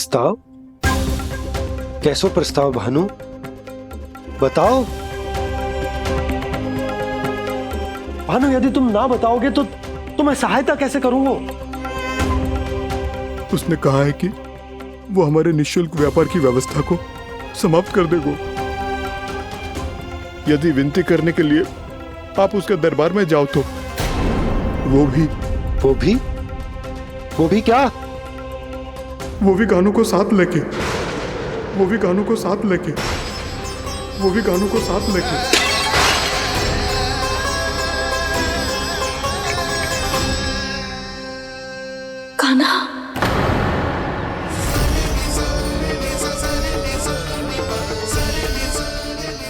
प्रस्ताव? कैसो प्रस्ताव भानु, बताओ। भानु, यदि तुम ना बताओगे तो मैं सहायता कैसे करूंगा? उसने कहा है कि वो हमारे निःशुल्क व्यापार की व्यवस्था को समाप्त कर देगा यदि विनती करने के लिए आप उसके दरबार में जाओ तो। वो भी क्या? वो भी कानू को साथ लेके कान्हा,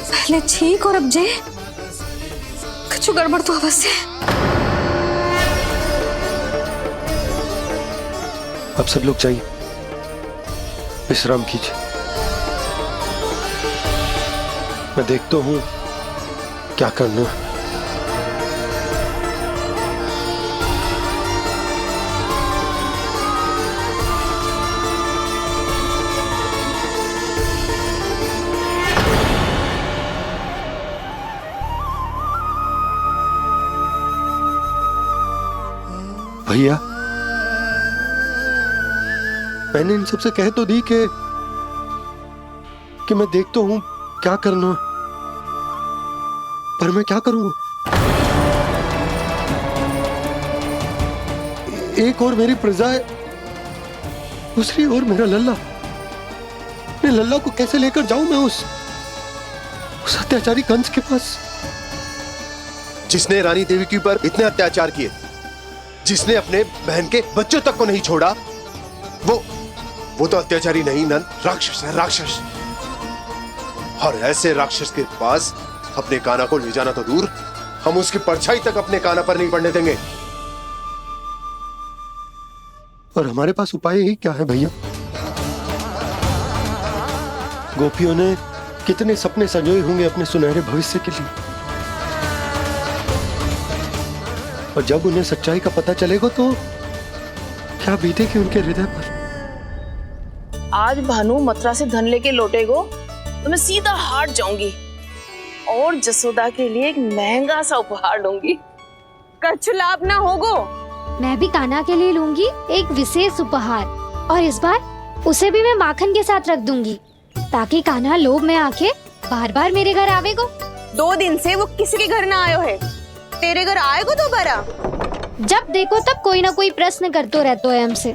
पहले ठीक और अब जे कुछ गड़बड़ तो अवश्य। अब सब लोग चाहिए, विश्राम कीजिए। मैं देखता हूं क्या करना है। भैया, मैंने इन सबसे कह तो दी कि मैं देखता हूं क्या करना, पर मैं क्या करूंगा? एक और मेरी प्रजा है, दूसरी ओर मेरा लल्ला। मैं लल्ला को कैसे लेकर जाऊं मैं उस अत्याचारी कंस के पास, जिसने रानी देवी के ऊपर इतने अत्याचार किए, जिसने अपने बहन के बच्चों तक को नहीं छोड़ा। वो तो अत्याचारी नहीं नंद, राक्षस है, राक्षस। और ऐसे राक्षस के पास अपने कान्हा को ले जाना तो दूर, हम उसकी परछाई तक अपने कान्हा पर नहीं पड़ने देंगे। और हमारे पास उपाय ही क्या है भैया? गोपियों ने कितने सपने संजोए होंगे अपने सुनहरे भविष्य के लिए, और जब उन्हें सच्चाई का पता चलेगा तो क्या बीतेगी उनके हृदय पर? आज भानु मथुरा से धन लेके लौटेगो तो मैं सीधा हाट जाऊंगी और जसोदा के लिए एक महंगा सा उपहार लूंगी। कछ लाभ ना होगो। मैं भी कान्हा के लिए लूंगी एक विशेष उपहार, और इस बार उसे भी मैं माखन के साथ रख दूंगी, ताकि कान्हा लोभ में आके बार बार मेरे घर आवेगो। 2 दिन से वो किसी के घर ना आयो है, तेरे घर आएगो दोबारा? जब देखो तब कोई ना कोई प्रश्न करते रहते है हमसे,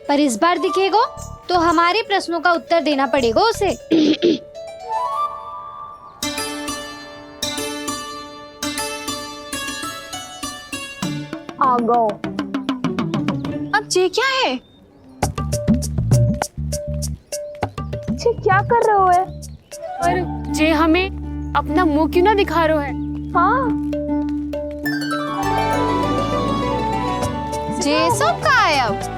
पर इस बार दिखेगो तो हमारे प्रश्नों का उत्तर देना पड़ेगा उसे। आ गो। अब ये क्या है? ये क्या कर रहे हो है? पर जे हमें अपना मुंह क्यों ना दिखा रहे है? हाँ, जे सब का है अब?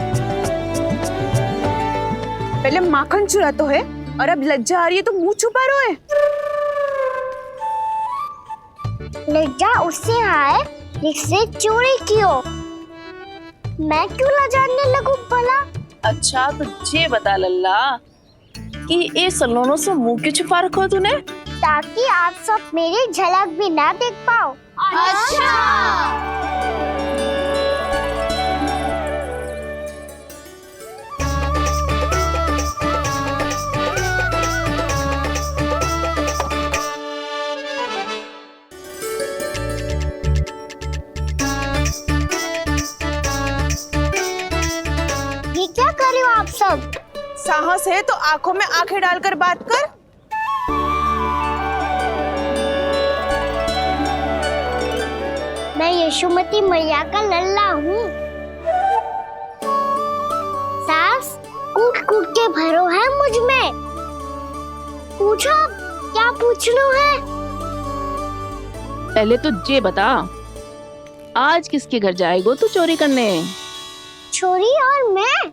पहले माखन चुरा तो है और अब लज्जा आ रही है तो मुंह छुपा रहे है। लज्जा उससे आए जिससे चोरी कियो। मैं क्यों लजाने लगूं भला? अच्छा तो ये बता लल्ला कि ये सलोनों से मुंह क्यों छुपा रखो तूने? ताकि आप सब मेरी झलक भी ना देख पाओ। अच्छा। ये क्या कर रहे हो आप सब? साहस है तो आंखों में आंखें डालकर बात कर। मैं यशोमती मैया का लल्ला हूँ। सास कूट कूट के भरो है मुझ में। पूछो क्या पूछना है? पहले तो ये बता, आज किसके घर जाएगो तू चोरी करने? छोरी और मैं?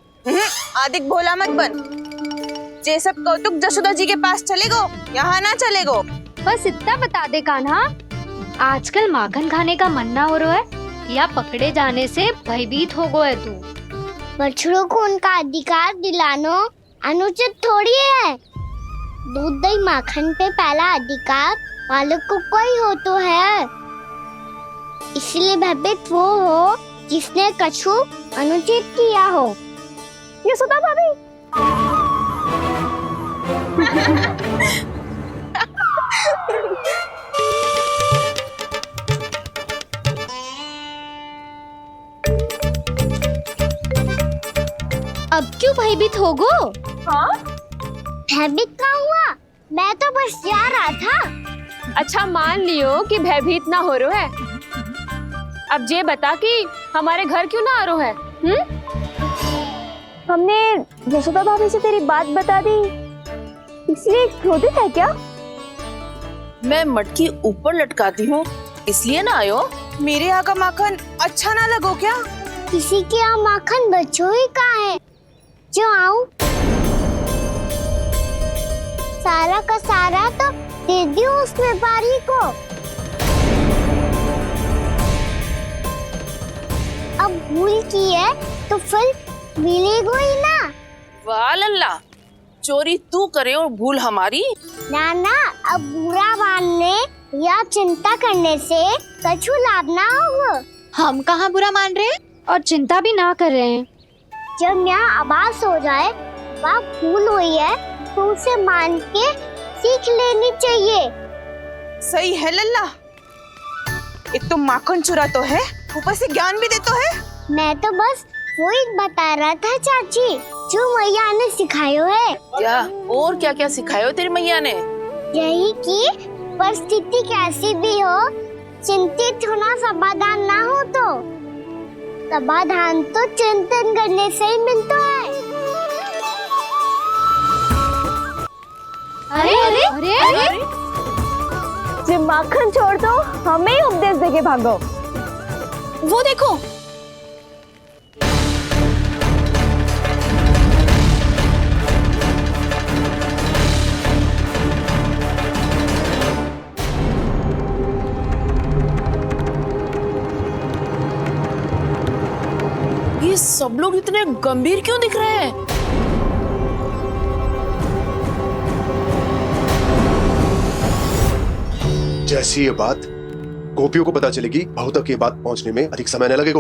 आदिक भोला मत बन। ये सब कौतुक जसोदा जी के पास चलेगो, यहाँ ना चलेगो। बस इतना बता दे कान्हा, आजकल माखन खाने का मन ना हो रहा है या पकड़े जाने से भयभीत हो गए तू? बछड़ों को उनका अधिकार दिलानो अनुचित थोड़ी है। दूध दही माखन पे पहला अधिकार मालिक को कोई हो तो है। इसलिए भयभीत वो हो जिसने कछु अनुचित किया हो। यशोदा भाभी। अब क्यों भयभीत हो गो? हाँ? भयभीत क्या हुआ? मैं तो बस जा रहा था। अच्छा मान लियो कि भयभीत ना हो रहा है। अब ये बता कि हमारे घर क्यों ना आ रहा है? हमने यशोदा भाभी से तेरी बात बता दी, इसलिए क्रोधित है क्या? मैं मटकी ऊपर लटकाती हूँ इसलिए ना आयो। मेरे यहाँ का माखन अच्छा ना लगो क्या? किसी के यहाँ माखन बच्चों ही कहाँ है जो आऊं? सारा का सारा तो दे दियो उस व्यापारी को। अब भूल की है तो फिर मिलेगो ही ना। वाह लल्ला, चोरी तू करे और भूल हमारी। ना ना, अब बुरा मानने या चिंता करने से कछु लाभ ना होगा। हम कहाँ बुरा मान रहे हैं और चिंता भी ना कर रहे हैं। जब यहाँ आभास हो जाए वह भूल हुई है तो उसे मान के सीख लेनी चाहिए। सही है लल्ला, एक तो माखन चुरा तो है, ऊपर से ज्ञान भी दे तो है। मैं तो बस वही बता रहा था चाची जो मैया ने सिखायो है। क्या और क्या क्या सिखायो तेरी मैया ने? यही कि परिस्थिति कैसी भी हो चिंतित होना समाधान ना हो तो समाधान तो चिंतन करने से ही मिलता है। अरे अरे अरे, अरे? जे माखन छोड़ दो, हमें ही उपदेश देके भागो। वो देखो, ये सब लोग इतने गंभीर क्यों दिख रहे हैं? जैसी ये बात गोपियों को पता चलेगी, बहू तक ये बात पहुंचने में अधिक समय न लगेगा।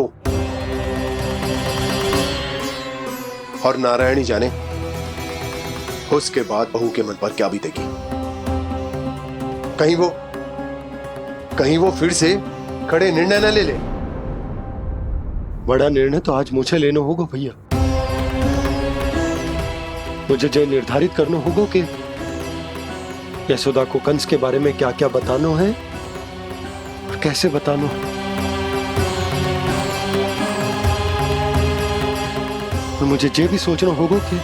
और नारायण ही जाने उसके बाद बहू के मन पर क्या बीतेगी। कहीं वो फिर से खड़े निर्णय न ले ले। बड़ा निर्णय तो आज मुझे लेना होगा भैया। मुझे जो निर्धारित करना होगा कि यशोदा को कंस के बारे में क्या क्या बताना है और कैसे बताना है। और मुझे ये भी सोचना होगा कि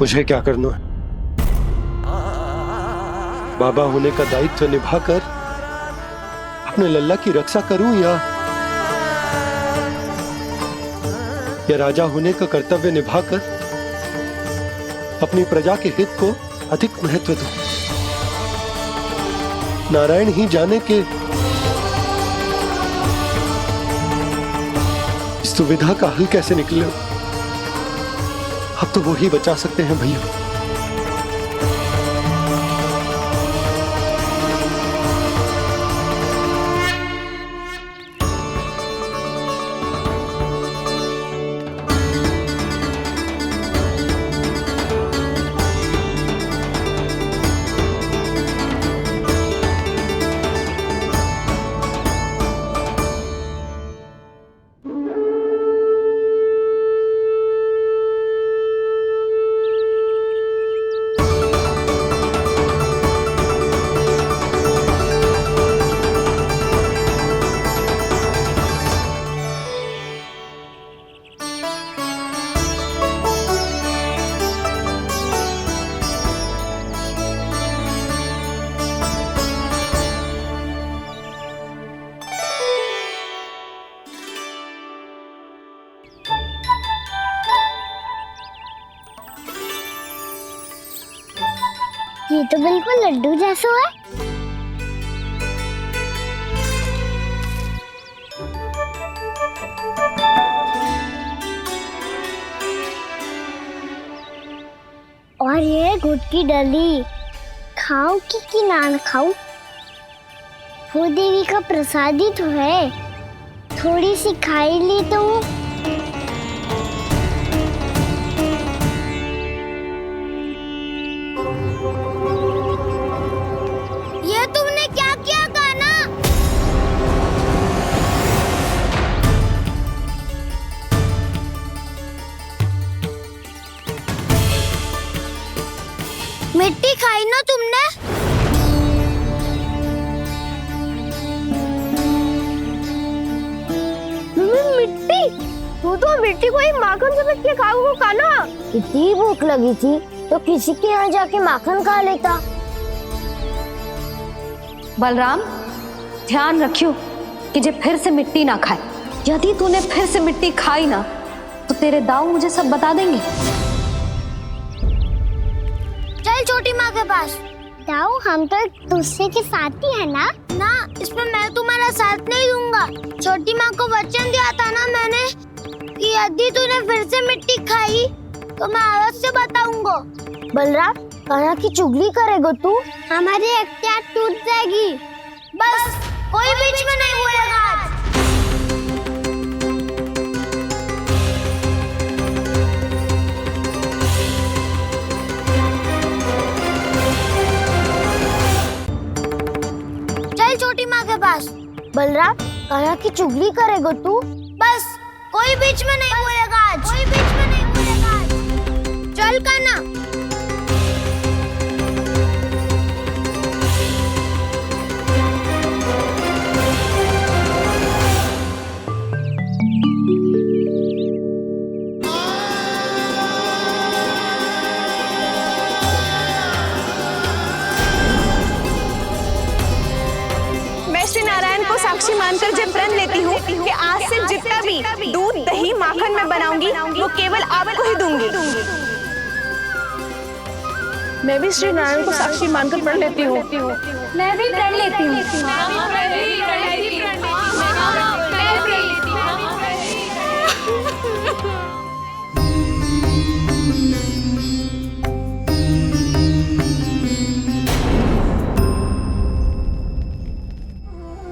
मुझे क्या करना है। बाबा होने का दायित्व निभाकर अपने लल्ला की रक्षा करूं या राजा होने का कर्तव्य निभाकर अपनी प्रजा के हित को अधिक महत्व दूं। नारायण ही जाने के इस दुविधा का हल कैसे निकले। अब तो वो ही बचा सकते हैं भैया। ये तो बिल्कुल लड्डू जैसा है। और ये गुड़ की डली खाऊं कि ना खाऊं? वो देवी का प्रसाद ही तो है, थोड़ी सी खाई ली तो। ये तुमने क्या किया कान्हा? मिट्टी खाई ना तुमने? मिट्टी? तू तो मिट्टी को ही माखन से पीट के खाओगे कान्हा। इतनी भूख लगी थी तो किसी के यहाँ जाके माखन खा लेता। बलराम, ध्यान रखियो कि जे फिर से मिट्टी ना खाए। यदि तूने फिर से मिट्टी खाई ना तो तेरे दाऊ मुझे सब बता देंगे। चल छोटी माँ के पास। दाऊ, हम तो एक दूसरे के साथी है ना? ना, इसमें मैं तुम्हारा साथ नहीं दूंगा। छोटी माँ को वचन दिया था ना मैंने कि यदि तूने फिर से मिट्टी खाई तो मैं अलग से बताऊंगा। बलराम, कान्हा की चुगली करेगा तू? हमारी अख्तियार टूट जाएगी। बस कोई बीच में नहीं बोलेगा आज। चल छोटी माँ के पास। बलराम, कान्हा की चुगली करेगा तू? बस कोई बीच में नहीं बोलेगा आज। कोई बीच में नहीं बोलेगा आज। चल कान्हा। श्री नारायण को साक्षी मानकर जब प्रण लेती हूँ कि आज से जितना भी दूध दही माखन मैं बनाऊंगी वो केवल आपको ही दूंगी। मैं भी श्री नारायण को साक्षी मानकर प्रण लेती हूँ। मैं भी प्रण लेती हूँ।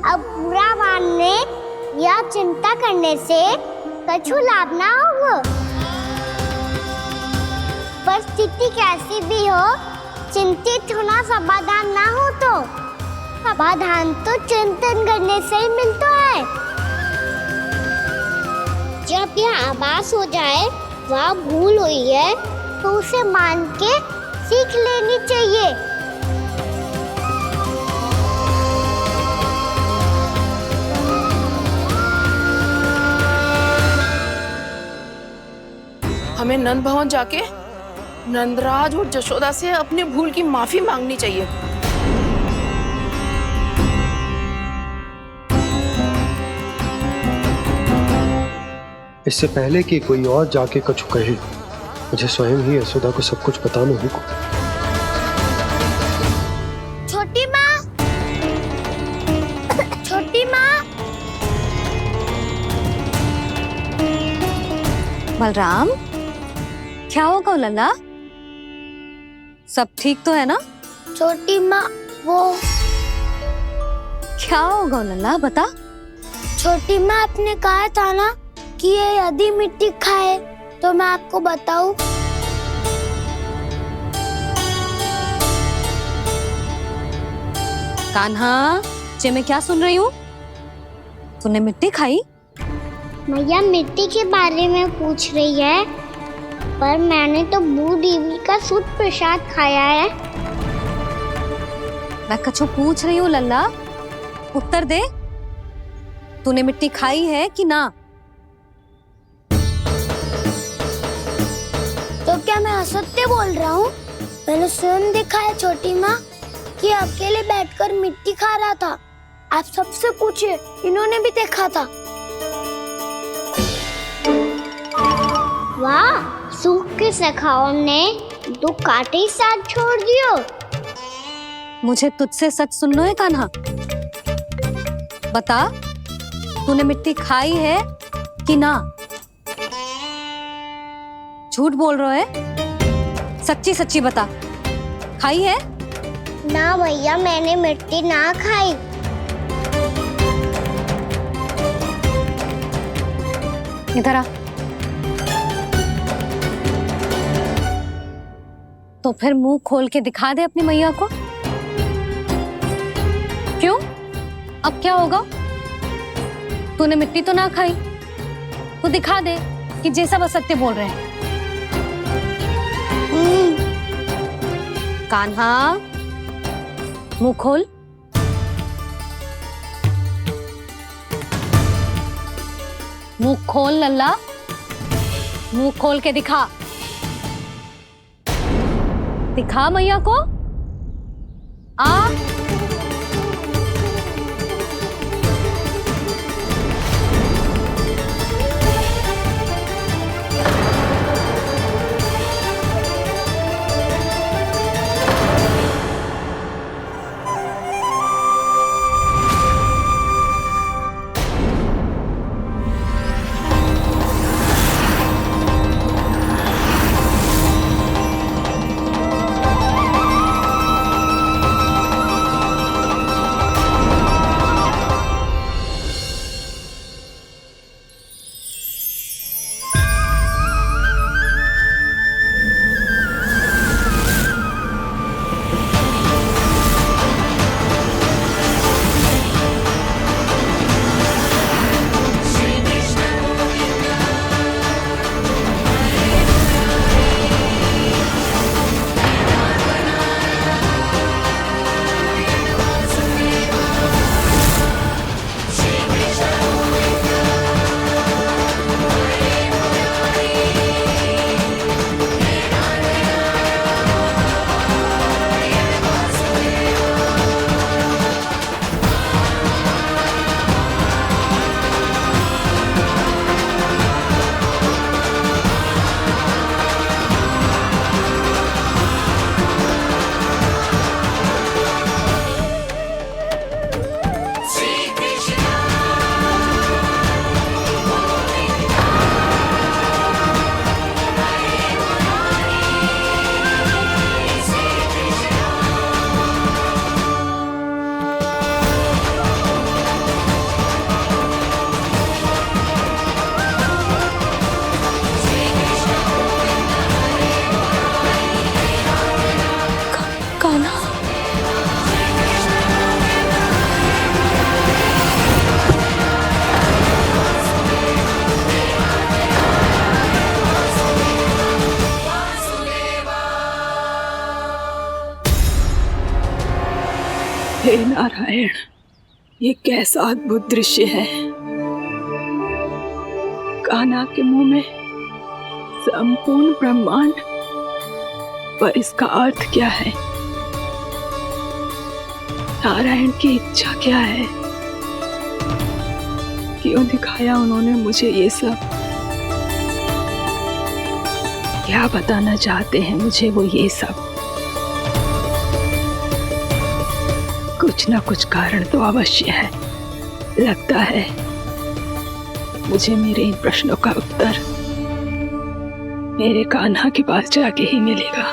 अब बुरा मानने या चिंता करने से कछु लाभ ना होगा। परिस्थिति कैसी भी हो, चिंतित होना समाधान ना हो तो समाधान तो चिंतन करने से ही मिलता है। जब यह आभास हो जाए वह भूल हुई है तो उसे मान के सीख लेनी चाहिए। हमें नंद भवन जाके नंदराज और जशोदा से अपने भूल की माफी मांगनी चाहिए। इससे पहले कि कोई और जाके कछु कहे, मुझे स्वयं ही यशोदा को सब कुछ बताना होगा। छोटी माँ, छोटी माँ। बलराम, क्या होगा लल्ला? सब ठीक तो है ना? छोटी माँ, वो क्या होगा लल्ला, बता। छोटी माँ, आपने कहा था ना कि ये यदि मिट्टी खाए तो मैं आपको बताऊं। कान्हा, जे मैं क्या सुन रही हूँ? तूने मिट्टी खाई? मैया मिट्टी के बारे में पूछ रही है, पर मैंने तो भू देवी का शुद्ध प्रसाद खाया है। मैं कछु पूछ रही हूँ लल्ला, उत्तर दे। तूने मिट्टी खाई है कि ना? तो क्या मैं असत्य बोल रहा हूँ? मैंने स्वयं देखा है छोटी माँ कि अकेले बैठकर मिट्टी खा रहा था। आप सबसे पूछिए, इन्होंने भी देखा था। वाह, सूख के सखाओ ने दो कांटे ही साथ छोड़ दियो। मुझे तुझसे सच सुनना है कान्हा। बता, तूने मिट्टी खाई है कि ना? झूठ बोल रहा है? सच्ची सच्ची बता, खाई है? ना भैया, मैंने मिट्टी ना खाई। इधर आ। तो फिर मुंह खोल के दिखा दे अपनी मैया को। क्यों? अब क्या होगा? तूने मिट्टी तो ना खाई, तो दिखा दे कि जे सब असत्य बोल रहे हैं। कान्हा, मुंह खोल। मुंह खोल लल्ला, मुंह खोल के दिखा। दिखा मैया को। आ हे नारायण, ये कैसा अद्भुत दृश्य है। कान्हा के मुंह में संपूर्ण ब्रह्मांड, पर इसका अर्थ क्या है? नारायण की इच्छा क्या है? क्यों दिखाया उन्होंने मुझे ये सब? क्या बताना चाहते हैं मुझे वो ये सब? कुछ ना कुछ कारण तो अवश्य है। लगता है मुझे मेरे इन प्रश्नों का उत्तर मेरे कान्हा के पास जाके ही मिलेगा।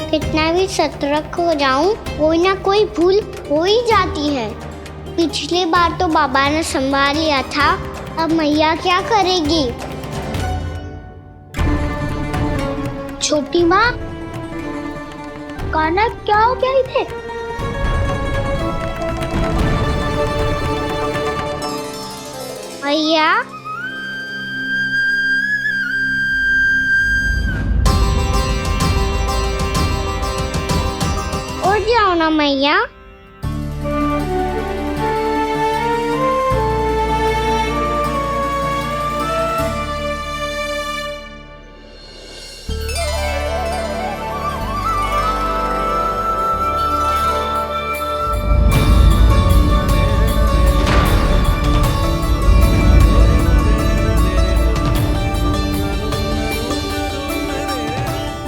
कितना भी सतर्क हो जाऊं, कोई ना कोई भूल हो ही जाती है। पिछली बार तो बाबा ने संभाल लिया था, अब मैया क्या करेगी? छोटी माँ, कान्हा क्या हो गया इधर? मैया, उठ जाओ ना मैया।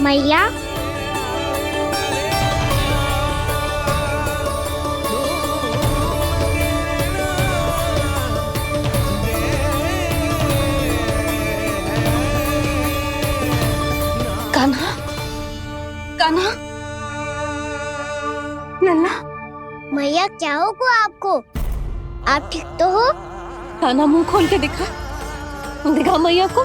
मैया, मैया क्या होगा आपको? आप ठीक तो हो? कान्हा मुंह खोल के दिखा, दिखा मैया को।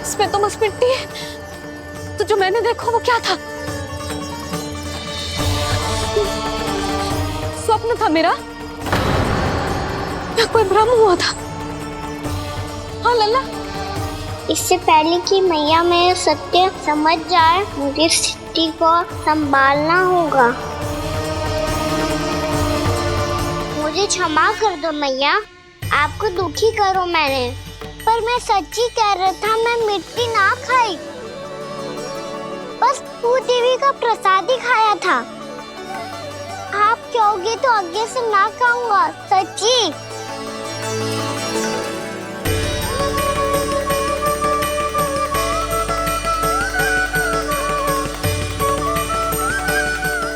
इसमें तो बस मिट्टी है, तो जो मैंने देखा वो क्या था? स्वप्न था मेरा या कोई भ्रम हुआ था? हाँ लल्ला, इससे पहले कि मैया मेरे सत्य समझ जाए, मुझे स्थिति को संभालना होगा। मुझे क्षमा कर दो मैया, आपको दुखी करो मैंने, पर मैं सच्ची कह रहा था, मैं मिट्टी ना खाई, बस तू देवी का प्रसाद ही खाया था। आप कहोगे तो आगे से ना खाऊंगा, सच्ची।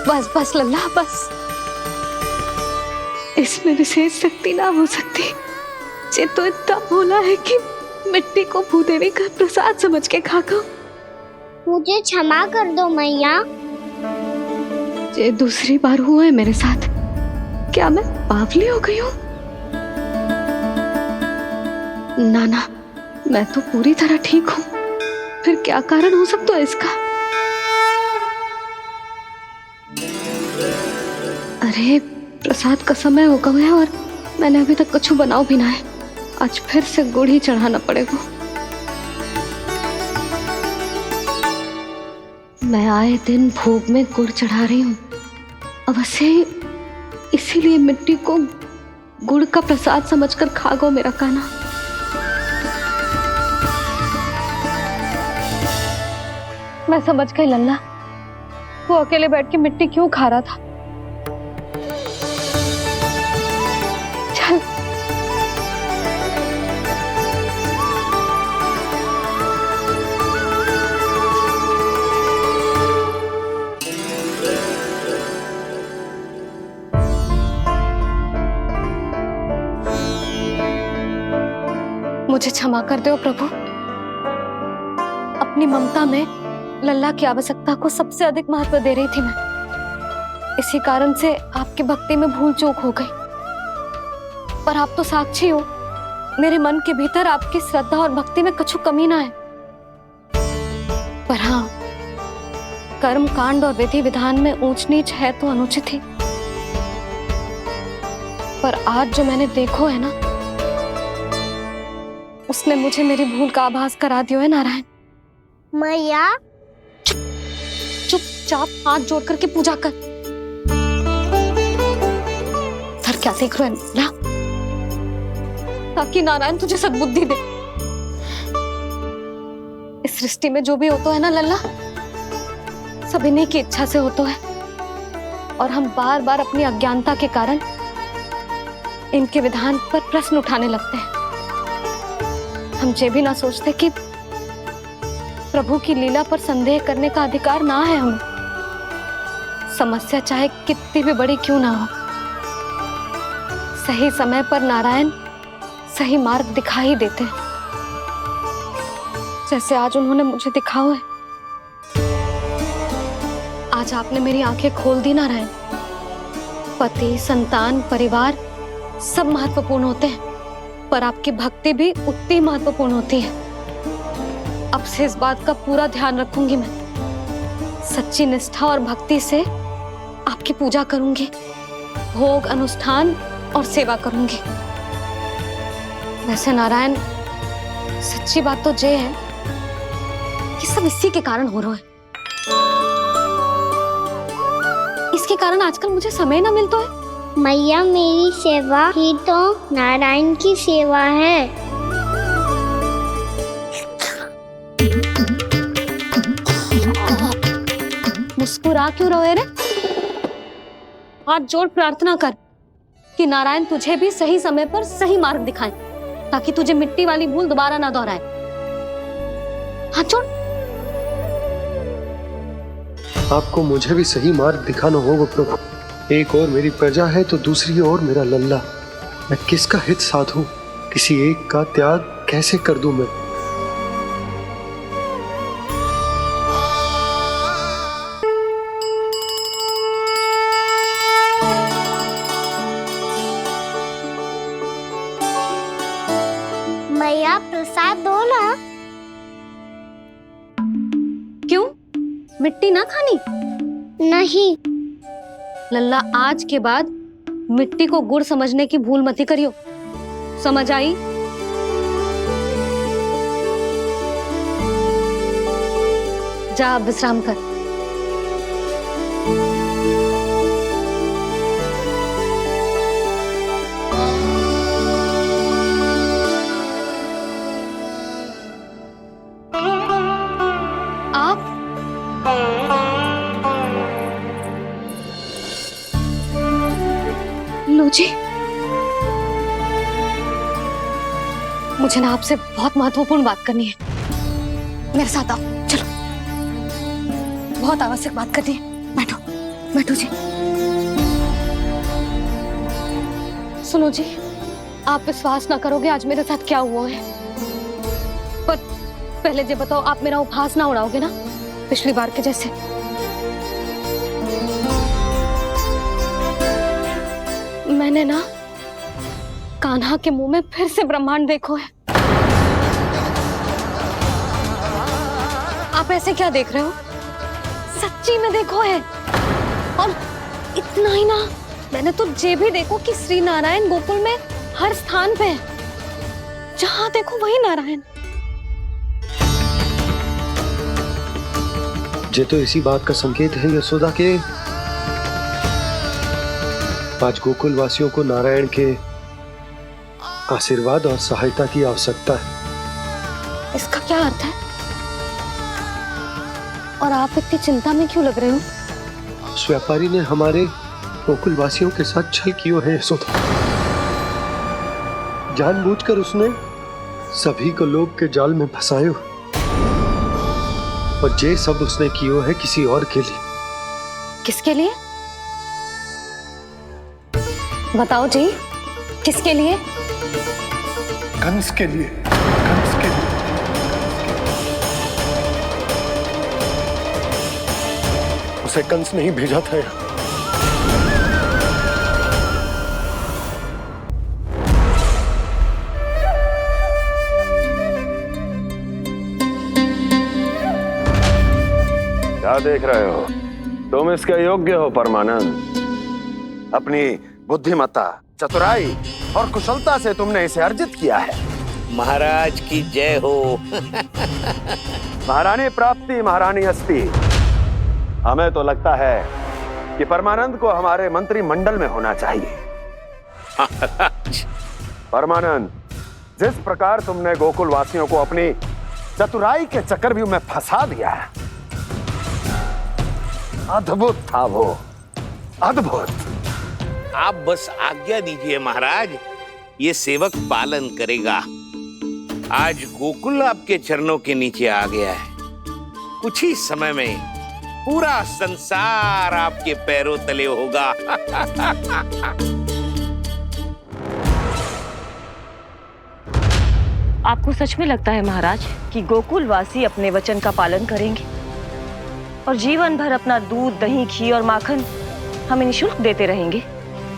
बस बस लल्ला बस, इसमें विशेष शक्ति ना हो सकती। ये तो इतना भोला है कि मिट्टी को भूदेवी का प्रसाद समझ के खागा। मुझे क्षमा कर दो मैया। ये दूसरी बार हुआ है मेरे साथ। क्या मैं बावली हो गई हूँ? ना ना, मैं तो पूरी तरह ठीक हूँ। फिर क्या कारण हो सकता है इसका? अरे प्रसाद का समय हो गया है और मैंने अभी तक कुछ बनाओ भी ना है। आज फिर से गुड़ ही चढ़ाना पड़ेगा। मैं आए दिन भोग में गुड़ चढ़ा रही हूँ, अवश्य ही इसीलिए मिट्टी को गुड़ का प्रसाद समझकर खा गो मेरा कान्हा। मैं समझ गई लल्ला, वो अकेले बैठ के मिट्टी क्यों खा रहा था। चल मुझे क्षमा कर दो प्रभु। अपनी ममता में लल्ला की आवश्यकता को सबसे अधिक महत्व दे रही थी मैं। इसी कारण से आपकी भक्ति में भूल चूक हो गई। पर आप तो साक्षी हो, मेरे मन के भीतर आपकी श्रद्धा और भक्ति में कछु कमी ना है। पर हाँ, कर्म कांड और विधि विधान में ऊंच नीच है तो अनुचित ही। पर आज जो मैंने देखो है ना, उसने मुझे मेरी भूल का आभास करा दियो है नारायण। मैया चुपचाप हाथ जोड़ करके पूजा कर। सर क्या देख रहे हैं ना, ताकि नारायण तुझे सद्बुद्धि दे। इस सृष्टि में जो भी होता है ना लल्ला, सब इन्हीं की इच्छा से होता है। और हम बार बार अपनी अज्ञानता के कारण इनके विधान पर प्रश्न उठाने लगते हैं। हम ये भी ना सोचते कि प्रभु की लीला पर संदेह करने का अधिकार ना है हमें। समस्या चाहे कितनी भी बड़ी क्यों ना हो, सही समय पर नारायण सही मार्ग दिखा ही देते हैं, जैसे आज उन्होंने मुझे दिखाओ है। आज आपने मेरी आंखें खोल दी नारायण। पति, संतान, परिवार सब महत्वपूर्ण होते हैं, पर आपकी भक्ति भी उतनी महत्वपूर्ण होती है। अब से इस बात का पूरा ध्यान रखूंगी मैं। सच्ची निष्ठा और भक्ति से आपकी पूजा करूंगी, भोग, अनुष्ठान और सेवा करूंगी। वैसे नारायण, सच्ची बात तो ये है कि सब इसी के कारण हो रहा है। इसके कारण आजकल मुझे समय ना मिलता है। मैया, मेरी सेवा ही तो नारायण की सेवा है। मुस्कुरा क्यों रहे रे? हाथ जोड़ प्रार्थना कर कि नारायण तुझे भी सही समय पर सही मार्ग दिखाएं, ताकि तुझे मिट्टी वाली भूल दोबारा ना दोहराए। हाथ जोड़। आपको मुझे भी सही मार्ग दिखाना होगा प्रभु। एक और मेरी प्रजा है तो दूसरी ओर मेरा लल्ला। मैं किसका हित साधूं? किसी एक का त्याग कैसे कर दूं मैं? मिट्टी ना खानी? नहीं। लल्ला, आज के बाद मिट्टी को गुड़ समझने की भूल मत ही करियो, समझ आई? जा अब विश्राम कर। आप लो जी, मुझे ना आपसे बहुत महत्वपूर्ण बात करनी है। मेरे साथ आओ, चलो। बहुत आवश्यक बात करनी है। बैठो, बैठो जी। सुनो जी, आप विश्वास ना करोगे आज मेरे साथ क्या हुआ है। पर पहले ये बताओ, आप मेरा उपहास ना उड़ाओगे ना, पिछली बार के जैसे? मैंने ना कान्हा के मुंह में फिर से ब्रह्मांड देखो है। आप ऐसे क्या देख रहे हो? सच्ची में देखो है। और इतना ही ना, मैंने तो ये भी देखो कि श्री नारायण गोकुल में हर स्थान पे है, जहां देखो वही नारायण। ये तो इसी बात का संकेत है यशोदा के आज गोकुल वासियों को नारायण के आशीर्वाद और सहायता की आवश्यकता है। इसका क्या अर्थ है? और आप इतनी चिंता में क्यों लग रहे हो? उस व्यापारी ने हमारे गोकुल वासियों के साथ छल किया है यशोदा। जानबूझकर उसने सभी को लोभ के जाल में फंसायो, और ये सब उसने किया है किसी और के लिए। किसके लिए? बताओ जी, किसके लिए? कंस के लिए, कंस के लिए। उसे कंस नहीं भेजा था यहाँ। क्या देख रहे हो? तुम इसके योग्य हो परमानंद। अपनी बुद्धिमत्ता, चतुराई और कुशलता से तुमने इसे अर्जित किया है। महाराज की जय हो। महारानी प्राप्ति महारानी अस्ति। हमें तो लगता है कि परमानंद को हमारे मंत्रिमंडल में होना चाहिए। परमानंद, जिस प्रकार तुमने गोकुल वासियों को अपनी चतुराई के चक्रव्यूह में फंसा दिया है, अद्भुत था वो, अद्भुत। आप बस आज्ञा दीजिए महाराज, ये सेवक पालन करेगा। आज गोकुल आपके चरणों के नीचे आ गया है। कुछ ही समय में पूरा संसार आपके पैरों तले होगा। आपको सच में लगता है महाराज कि गोकुल वासी अपने वचन का पालन करेंगे और जीवन भर अपना दूध, दही, घी और माखन हमें निःशुल्क देते रहेंगे?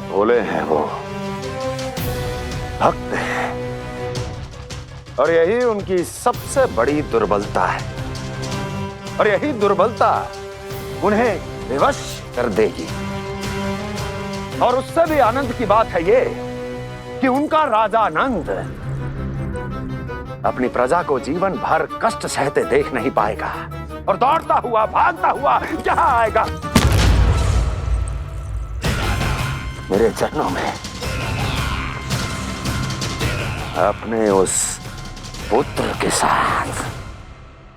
भोले हैं वो, भक्त हैं, और यही उनकी सबसे बड़ी दुर्बलता है। और यही दुर्बलता उन्हें विवश कर देगी। और उससे भी आनंद की बात है ये कि उनका राजा नंद अपनी प्रजा को जीवन भर कष्ट सहते देख नहीं पाएगा और दौड़ता हुआ, भागता हुआ यहाँ आएगा मेरे चरणों में, अपने उस पुत्र के साथ।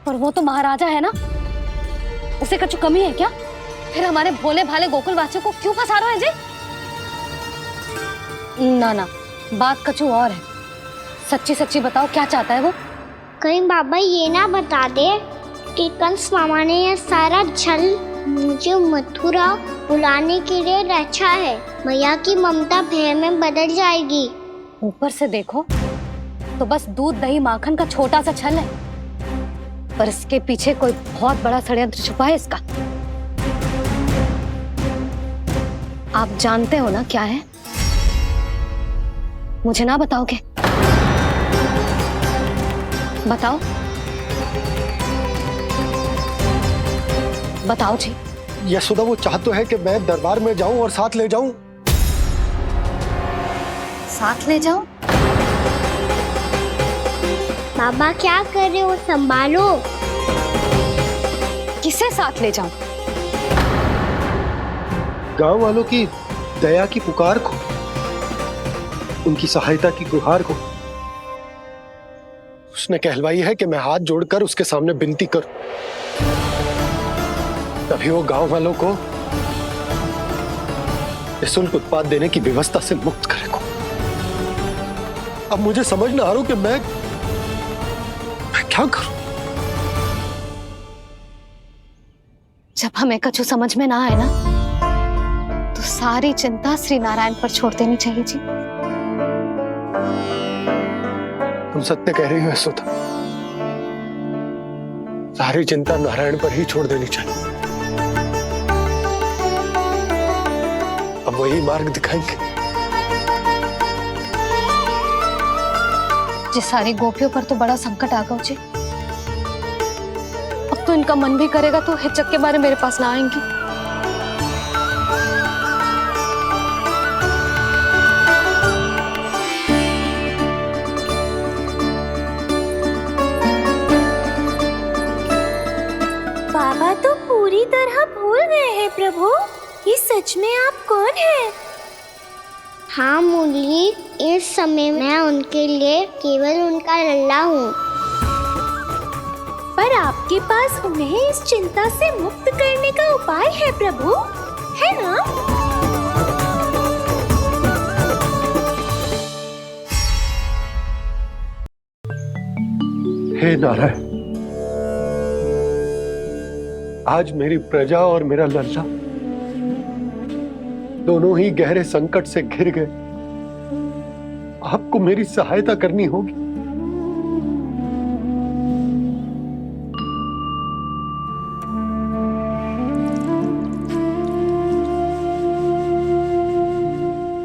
पर वो तो महाराजा है ना, उसे कुछ कमी है क्या? फिर हमारे भोले भाले गोकुल वासियों को क्यों फंसा रहे हैं जी? ना ना, बात कछु और है। सच्ची सच्ची बताओ, क्या चाहता है वो? कहीं बाबा ये ना बता दे कि कंस मामा ने यह सारा छल मुझे मथुरा बुलाने के लिए रचा है। मैया की ममता भय में बदल जाएगी। ऊपर से देखो तो बस दूध, दही, माखन का छोटा सा छल है, पर इसके पीछे कोई बहुत बड़ा षड्यंत्र छुपा है इसका। आप जानते हो ना क्या है? मुझे ना बताओगे? बताओ। बताओ जी। यशोदा वो चाह तो है कि मैं दरबार में जाऊं और साथ ले जाऊं। साथ ले जाओ? बाबा क्या कर रहे हो, संभालो। किसे साथ ले जाऊं? गांव वालों की दया की पुकार को, उनकी सहायता की गुहार को। उसने कहलवाई है कि मैं हाथ जोड़कर उसके सामने विनती करूं, तभी वो गांव वालों को निःशुल्क उत्पाद देने की व्यवस्था से मुक्त करेगा। अब मुझे समझ ना आ रहा कि मैं क्या करूं। जब हमें कछु समझ में ना आए ना, तो सारी चिंता श्री नारायण पर छोड़ देनी चाहिए जी। तुम सत्य कह रही हो यशोदा, सारी चिंता नारायण पर ही छोड़ देनी चाहिए। अब वही मार्ग दिखाएंगे। जी सारी गोपियों पर तो बड़ा संकट आ गया जी। अब तो इनका मन भी करेगा तो हिचक के बारे मेरे पास ना आएंगी। बाबा तो पूरी तरह भूल गए हैं प्रभु, ये सच में आप कौन हैं? हाँ मुरली, इस समय मैं उनके लिए केवल उनका लल्ला हूँ। पर आपके पास उन्हें इस चिंता से मुक्त करने का उपाय है प्रभु, है ना? हे नारायण, आज मेरी प्रजा और मेरा लल्ला दोनों ही गहरे संकट से घिर गए। आपको मेरी सहायता करनी होगी।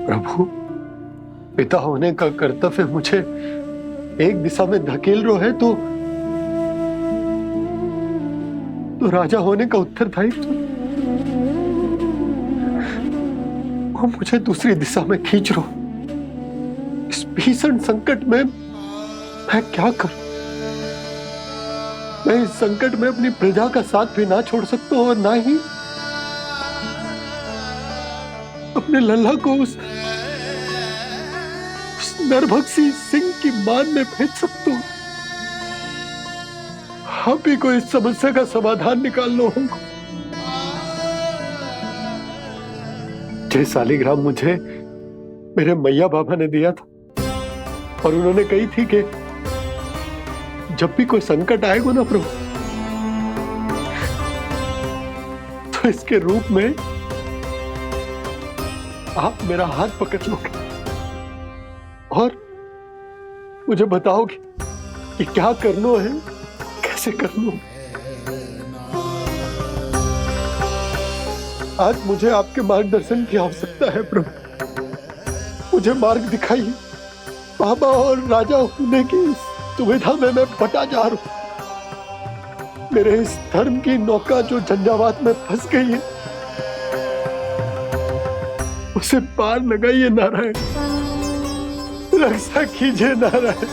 प्रभु, पिता होने का कर्तव्य मुझे एक दिशा में धकेल रहा है तो राजा होने का उत्तरदायित्व वो मुझे दूसरी दिशा में खींच रहा। इस भीषण संकट में मैं क्या करूं? मैं इस संकट में अपनी प्रजा का साथ भी ना छोड़ सकता हूं और ना ही अपने लल्ला को उस नरभक्षी सिंह की मान में भेज सकता हूं। आप ही को इस समस्या का समाधान निकालना होगा। जय शालिग्राम मुझे मेरे मैया बाबा ने दिया था और उन्होंने कही थी कि जब भी कोई संकट आएगा ना प्रभु, तो इसके रूप में आप मेरा हाथ पकड़ लोगे और मुझे बताओगे कि क्या करना है, कैसे करना है। आज मुझे आपके मार्गदर्शन की आवश्यकता है प्रभु, मुझे मार्ग दिखाइए। बाबा और राजा होने की दुविधा में मैं बटा जा रहा हूं। मेरे इस धर्म की नौका जो झंझावात में फंस गई है, उसे पार लगाइए नारायण, रक्षा कीजिए नारायण।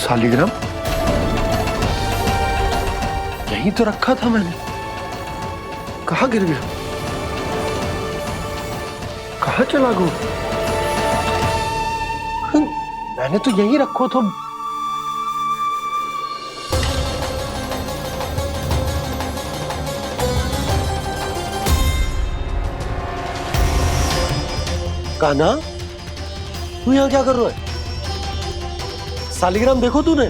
शालिग्राम यहीं तो रखा था मैंने, कहाँ गिर गया, कहाँ चला गया? मैंने तो यहीं रखो था। कान्हा, तू यहाँ क्या कर रहा है? शालिग्राम देखो तूने?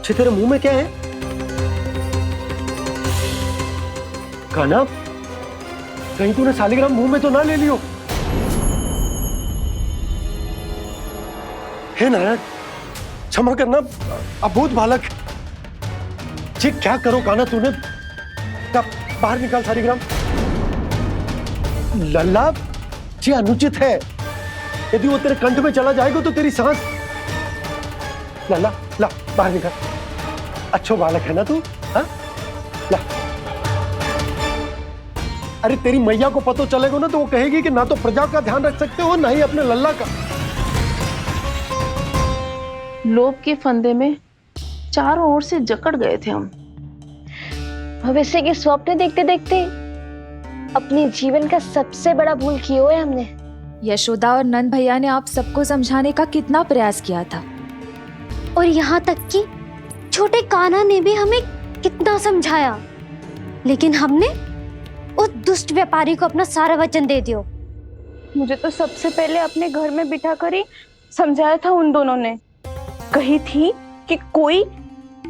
अच्छे तेरे मुंह में क्या है? कान्हा, कहीं तूने सालिग्राम मुंह में तो ना ले लियो? हे नारायण, क्षमा करना, अबोध बालक। जी क्या करो कान्हा तूने? क्या बाहर निकाल सालिग्राम। लल्ला, जी अनुचित है। यदि वो तेरे कंठ में चला जाएगा तो तेरी सांस। लल्ला, ला बाहर निकाल। अच्छो बालक है ना तू? हाँ, ला। अरे तेरी मैया को पता चलेगा ना तो वो कहेगी कि ना तो प्रजा का ध्यान रख सकते हो ना ही अपने लल्ला का। लोभ के फंदे में चारों ओर से जकड़ गए थे हम। भविष्य के स्वप्न देखते देखते अपने जीवन का सबसे बड़ा भूल किया है हमने। यशोदा और नंद भैया ने आप सबको समझाने का कितना प्रयास किया था, और यहाँ तक कि छोटे कान्हा ने भी हमें कितना समझाया, लेकिन हमने उस दुष्ट व्यापारी को अपना सारा वचन दे दिया। मुझे तो सबसे पहले अपने घर में बिठा कर ही समझाया था उन दोनों ने। कही थी कि कोई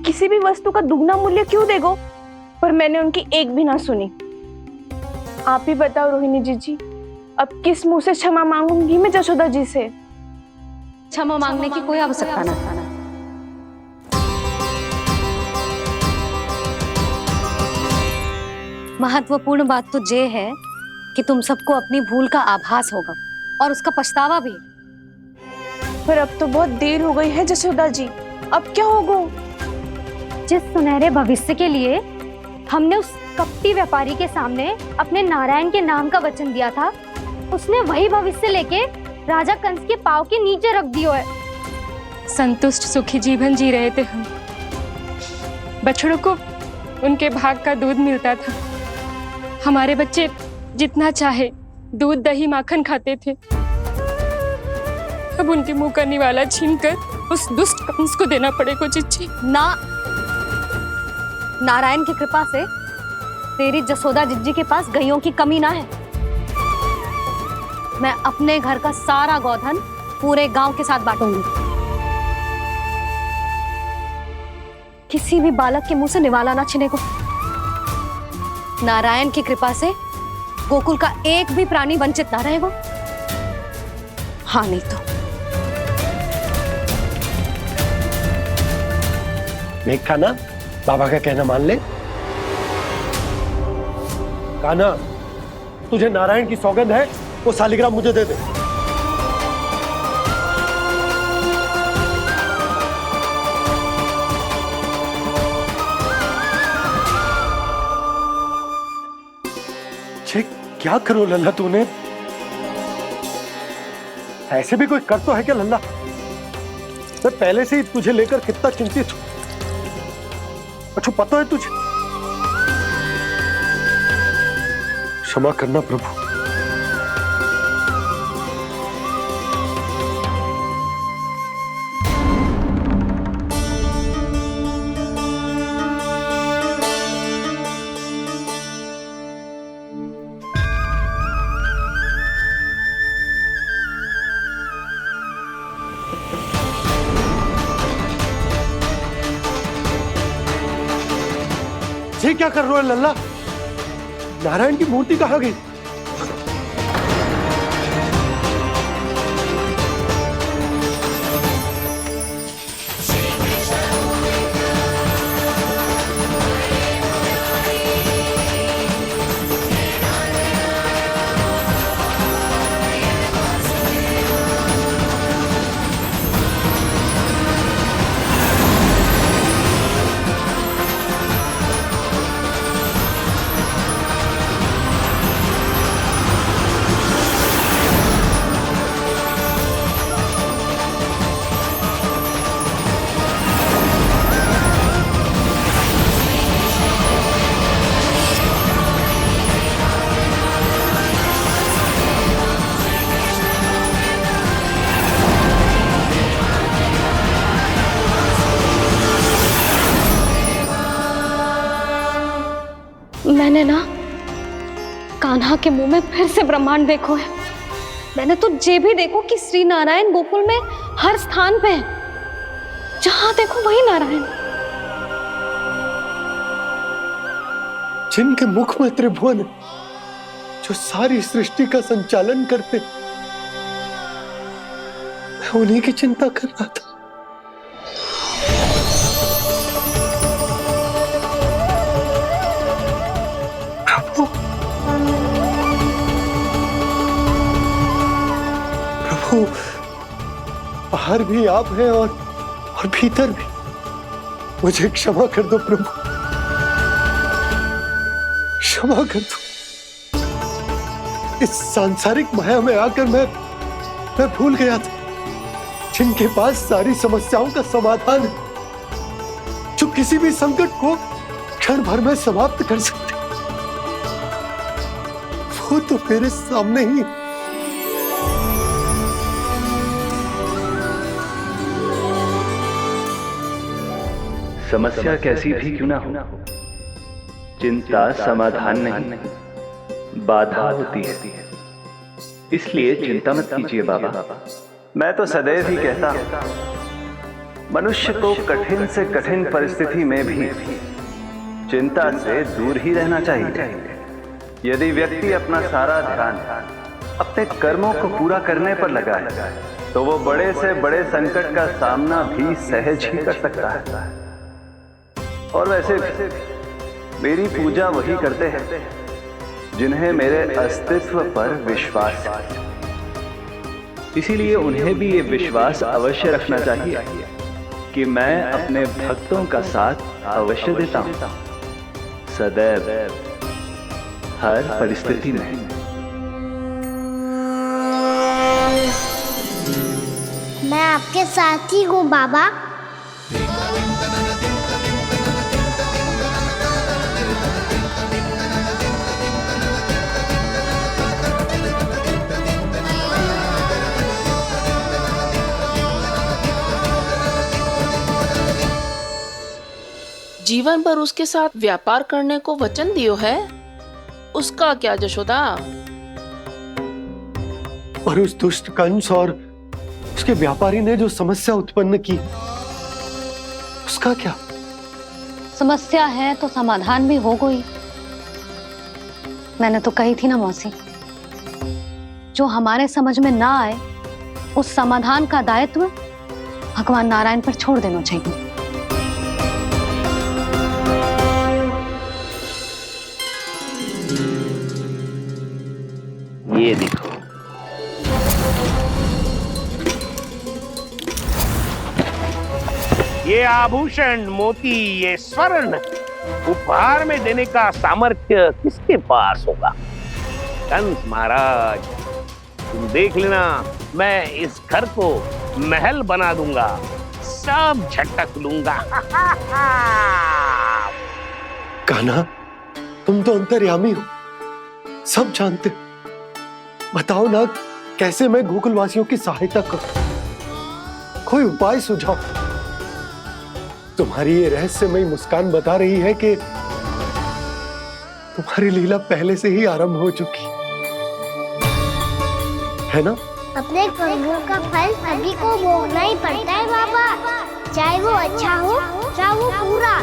किसी भी वस्तु का दुगना मूल्य क्यों देगो, पर मैंने उनकी एक भी ना सुनी। आप ही बताओ रोहिणी जी, अब किस मुंह से क्षमा मांगूंगी मैं जशोदा जी से? क्षमा मांगने की कोई आवश्यकता ना। महत्वपूर्ण बात तो ये है कि तुम सबको अपनी भूल का आभास होगा और उसका पछतावा भी। पर अब तो बहुत देर हो गई है जशोदा जी, अब क्या होगा? जिस सुनहरे भविष्य के लिए हमने उस कपटी व्यापारी के सामने अपने नारायण के नाम का वचन दिया था, उसने वही भविष्य लेके राजा कंस के पांव के नीचे रख दिया है। संतुष्ट सुखी जीवन जी रहे थे हम। बछड़ों को उनके भाग का दूध मिलता था। हमारे बच्चे जितना चाहे दूध दही माखन खाते थे। अब उनके मुंह का निवाला छीनकर उस दुष्ट कंस को देना पड़ेगा चिच्ची। ना, नारायण की कृपा से तेरी जसोदा जिज्जी के पास गैयों की कमी ना है। मैं अपने घर का सारा गोधन पूरे गांव के साथ बांटूंगी। किसी भी बालक के मुंह से निवाला ना छिने को। नारायण की कृपा से गोकुल का एक भी प्राणी वंचित ना रहेगा। हाँ नहीं तो देख कान्हा, बाबा का कहना मान ले। कान्हा, तुझे नारायण की सौगंध है, वो सालिग्राम मुझे दे दे। छे, क्या करो लल्ला तूने? ऐसे भी कोई कर तो है क्या लल्ला? मैं पहले से ही तुझे लेकर कितना चिंतित हूं। अच्छा पता है तुझे? क्षमा करना प्रभु। ये क्या कर रहे हो लल्ला? नारायण की मूर्ति कहाँ गई? मैंने ना कान्हा के मुंह में फिर से ब्रह्मांड देखो है। मैंने तो ये भी देखो कि श्री नारायण गोकुल में हर स्थान पे है। जहां देखो वही नारायण। जिनके मुख में त्रिभुवन है, जो सारी सृष्टि का संचालन करते, मैं उन्हीं की चिंता कर रहा था। प्रभु, प्रभु, बाहर भी आप हैं और भीतर भी। मुझे क्षमा कर दो प्रभु, क्षमा कर दो। इस सांसारिक माया में आकर मैं भूल गया था जिनके पास सारी समस्याओं का समाधान है, जो किसी भी संकट को क्षण भर में समाप्त कर सकते, वो तो मेरे सामने ही। समस्या कैसी भी क्यों ना हो, चिंता समाधान नहीं, बाधा होती है। इसलिए चिंता मत कीजिए बाबा। मैं तो सदैव ही कहता हूं, मनुष्य को कठिन से कठिन परिस्थिति में भी चिंता से दूर ही रहना चाहिए। यदि व्यक्ति अपना सारा ध्यान अपने कर्मों को पूरा करने पर लगाए, तो वो बड़े से बड़े संकट का सामना भी सहज ही कर सकता है। और वैसे भी मेरी पूजा वही करते हैं जिन्हें मेरे अस्तित्व पर विश्वास है। इसीलिए उन्हें भी ये विश्वास अवश्य रखना चाहिए कि मैं अपने भक्तों का साथ अवश्य देता हूं, सदैव, हर परिस्थिति में। मैं आपके साथ ही हूँ बाबा। जीवन भर उसके साथ व्यापार करने को वचन दियो है, उसका क्या जशोदा? और उस दुष्ट कंस और उसके व्यापारी ने जो समस्या उत्पन्न की, उसका क्या? समस्या है तो समाधान भी हो गई। मैंने तो कही थी ना मौसी, जो हमारे समझ में ना आए उस समाधान का दायित्व भगवान नारायण पर छोड़ देना चाहिए। ये देखो, ये आभूषण, मोती, ये स्वर्ण उपहार में देने का सामर्थ्य किसके पास होगा? कंस महाराज, तुम देख लेना, मैं इस घर को महल बना दूंगा, सब झटक लूंगा। कान्हा, तुम तो अंतर्यामी हो, सब जानते हो। बताओ ना, कैसे मैं गोकुलवासियों की सहायता करूं? कोई उपाय सुझाओ। तुम्हारी ये रहस्यमयी मुस्कान बता रही है कि तुम्हारी लीला पहले से ही आरंभ हो चुकी है ना? अपने कर्मों का फल सभी को भोगना ही पड़ता है बाबा, चाहे वो अच्छा हो चाहे वो बुरा।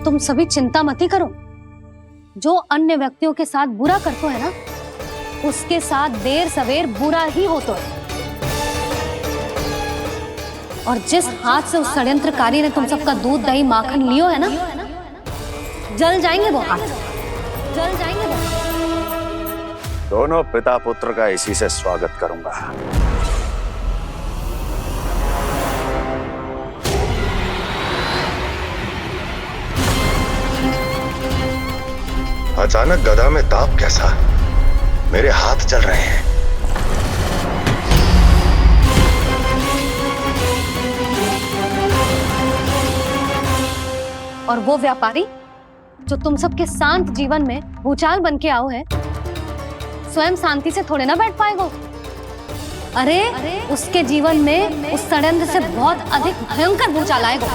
तुम सभी चिंता मत ही करो। जो अन्य व्यक्तियों के साथ बुरा करते है ना, उसके साथ देर सवेर बुरा ही होता है। और जिस हाथ से उस षड्यंत्रकारी ने तुम सबका दूध दही माखन लियो है ना, जल जाएंगे वो हाथ, जल जाएंगे वो। दोनों पिता पुत्र का इसी से स्वागत करूंगा। अचानक गदा में ताप कैसा? मेरे हाथ जल रहे हैं। और वो व्यापारी जो तुम सबके शांत जीवन में भूचाल बन के आओ है, स्वयं शांति से थोड़े ना बैठ पाएगा। अरे उसके जीवन में उस षड्यंत्र से बहुत अधिक भयंकर भूचाल आएगा।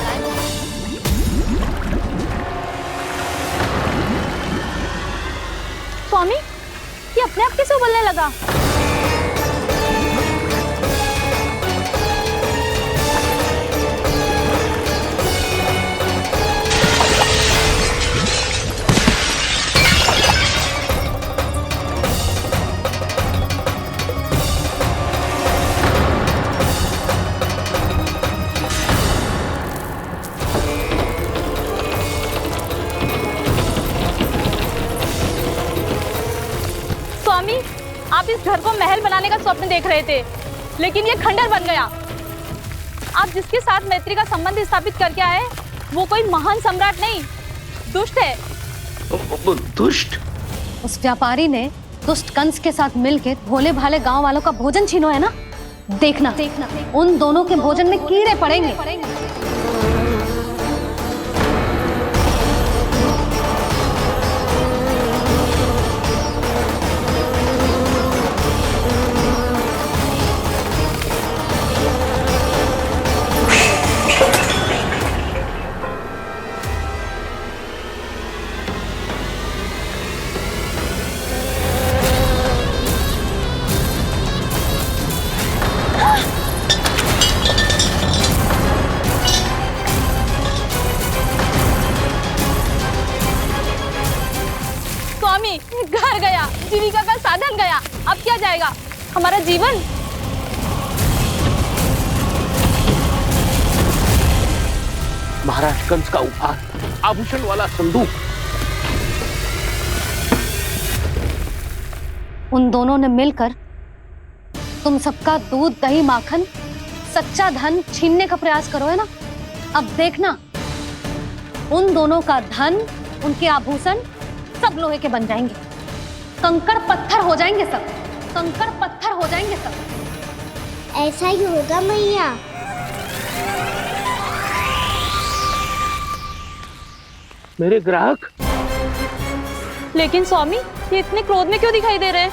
स्वामी, ये अपने आप कैसे बोलने लगा? आप इस घर को महल बनाने का स्वप्न देख रहे थे, लेकिन ये खंडर बन गया। आप जिसके साथ मैत्री का संबंध स्थापित करके आए, वो कोई महान सम्राट नहीं, दुष्ट है। दुष्ट? उस व्यापारी ने दुष्ट कंस के साथ मिलकर भोले भाले गांव वालों का भोजन छीनो है ना। देखना उन दोनों के भोजन में कीड़े पड़ेंगे। स्वामी, घर गया, जीविका का साधन गया, अब क्या जाएगा हमारा जीवन? महाराज कंस का उपहार, आभूषण वाला संदूक। उन दोनों ने मिलकर तुम सबका दूध दही माखन सच्चा धन छीनने का प्रयास करो है ना। अब देखना उन दोनों का धन, उनके आभूषण सब लोहे के बन जाएंगे, कंकड़ पत्थर हो जाएंगे सब, कंकड़ पत्थर हो जाएंगे सब। ऐसा ही होगा मैया। मेरे ग्राहक? लेकिन स्वामी, ये इतने क्रोध में क्यों दिखाई दे रहे हैं?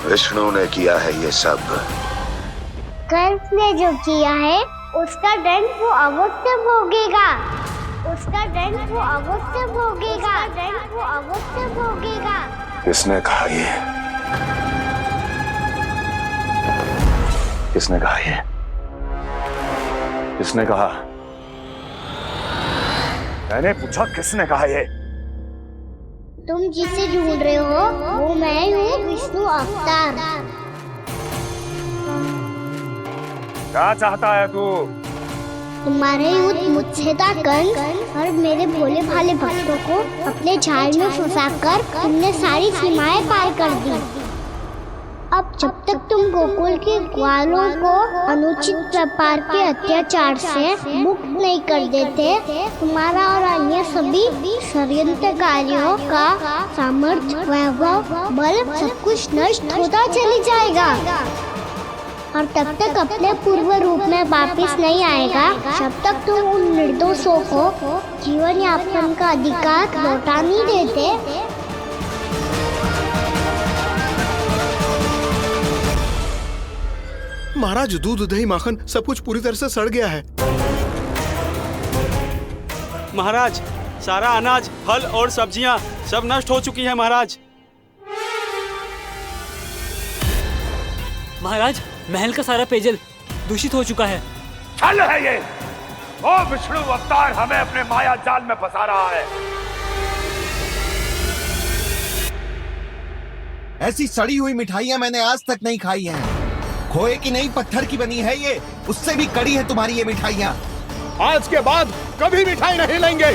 विष्णु ने किया है ये सब। कंस ने जो किया है उसका दंड वो अवश्य भोगेगा, उसका दंड वो अवश्य भोगेगा, दंड वो अवश्य भोगेगा। किसने कहा ये? किसने कहा ये? किसने कहा? मैंने पूछा किसने कहा ये? तुम जिसे ढूंढ रहे हो वो मैं हूँ, विष्णु अवतार। क्या चाहता है तू? तुम्हारे युद्ध मुझसे था कंस, और मेरे भोले भाले भक्तों को अपने जाल में फंसाकर तुमने सारी सीमाएं पार कर दी। अब जब तक तुम गोकुल के ग्वालों को अनुचित व्यापार के अत्याचार से मुक्त नहीं कर देते, तुम्हारा और अन्य सभी षड्यंत्रकारियों का सामर्थ्य, वैभव, बल सब कुछ नष्ट होता चली जाएगा, और तब तक अपने पूर्व रूप में वापस नहीं आएगा जब तक तुम उन निर्दोषों को जीवन यापन का अधिकार लौटा नहीं देते। महाराज, दूध दही माखन सब कुछ पूरी तरह से सड़ गया है। महाराज, सारा अनाज, फल और सब्जियां सब नष्ट हो चुकी है महाराज। महाराज, महल का सारा पेयजल दूषित हो चुका है। छल है ये। वो विष्णु अवतार हमें अपने माया जाल में फंसा रहा है। ऐसी सड़ी हुई मिठाइयां मैंने आज तक नहीं खाई हैं। खोए की नहीं, पत्थर की बनी है ये, उससे भी कड़ी है तुम्हारी ये मिठाइयां। आज के बाद कभी मिठाई नहीं लेंगे।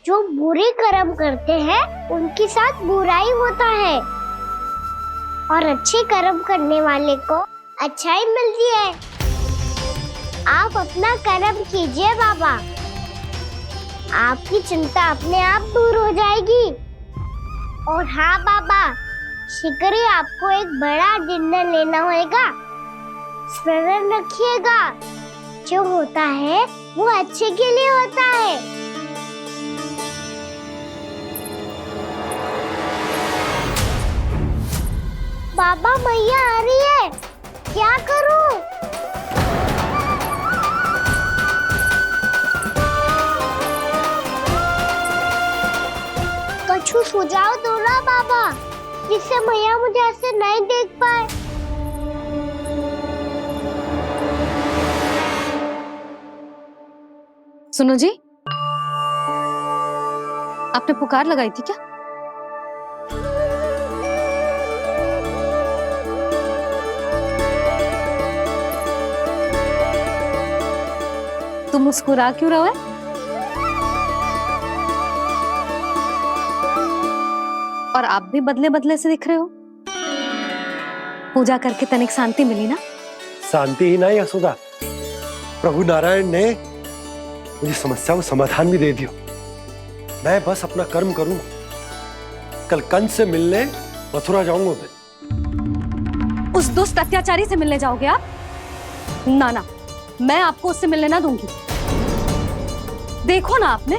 जो बुरे कर्म करते हैं उनके साथ बुराई होता है, और अच्छे कर्म करने वाले को अच्छाई मिलती है। आप अपना कर्म कीजिए बाबा, आपकी चिंता अपने आप दूर हो जाएगी। और हाँ बाबा, शीघ्र ही आपको एक बड़ा डिनर लेना होगा। स्मरण रखिएगा, जो होता है वो अच्छे के लिए होता है। पापा मैया आ रही है, क्या करूं? कछु सुझाव दो ना पापा, जिससे मैया मुझे ऐसे नहीं देख पाए। सुनो जी, आपने पुकार लगाई थी क्या? तुम मुस्कुरा क्यों रहे हो? और आप भी बदले बदले से दिख रहे हो। पूजा करके तनिक शांति मिली ना? शांति ही नहीं यशोदा, प्रभु नारायण ने मुझे समस्या को समाधान भी दे दिया। मैं बस अपना कर्म करूं। कल कंस से मिलने मथुरा जाऊंगा मैं। उस दुष्ट अत्याचारी से मिलने जाओगे आप? ना ना, मैं आपको उससे मिलने ना दूंगी। देखो ना आपने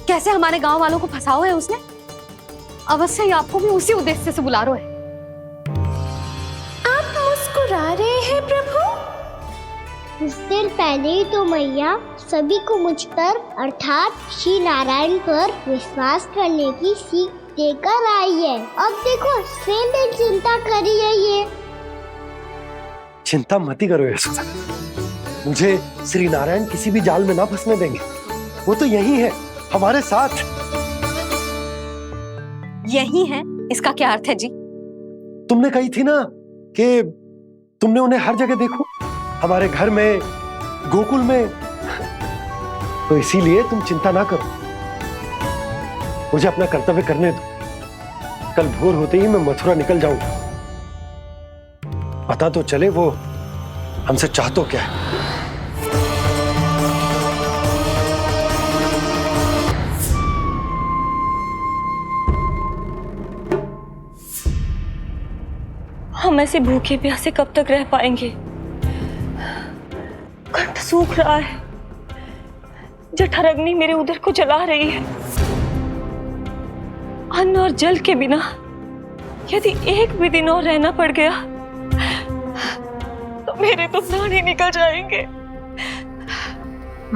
कैसे हमारे गांव वालों को फंसाओ है उसने। अवश्य ही आपको भी उसी उद्देश्य से बुला रहा है। आप मुस्कुरा रहे हैं प्रभु? कुछ देर पहले ही तो मैया सभी को मुझ पर अर्थात श्री नारायण पर विश्वास करने की सीख देकर आई है। अब देखो स्वयं चिंता करी है ये। चिंता मत ही करो यशोदा, मुझे श्री नारायण किसी भी जाल में ना फंसने देंगे। वो तो यही है हमारे साथ। यही है, इसका क्या अर्थ है जी? तुमने कही थी ना कि तुमने उन्हें हर जगह देखो, हमारे घर में, गोकुल में। तो इसीलिए तुम चिंता ना करो, मुझे अपना कर्तव्य करने दो। कल भोर होते ही मैं मथुरा निकल जाऊंगा। पता तो चले वो हमसे चाहतो क्या है। हम ऐसे भूखे प्यासे कब तक रह पाएंगे? कंठ सूख रहा है, जठराग्नि मेरे उदर को जला रही है। अन्न और जल के बिना यदि एक भी दिन और रहना पड़ गया तो मेरे तो प्राण ही निकल जाएंगे।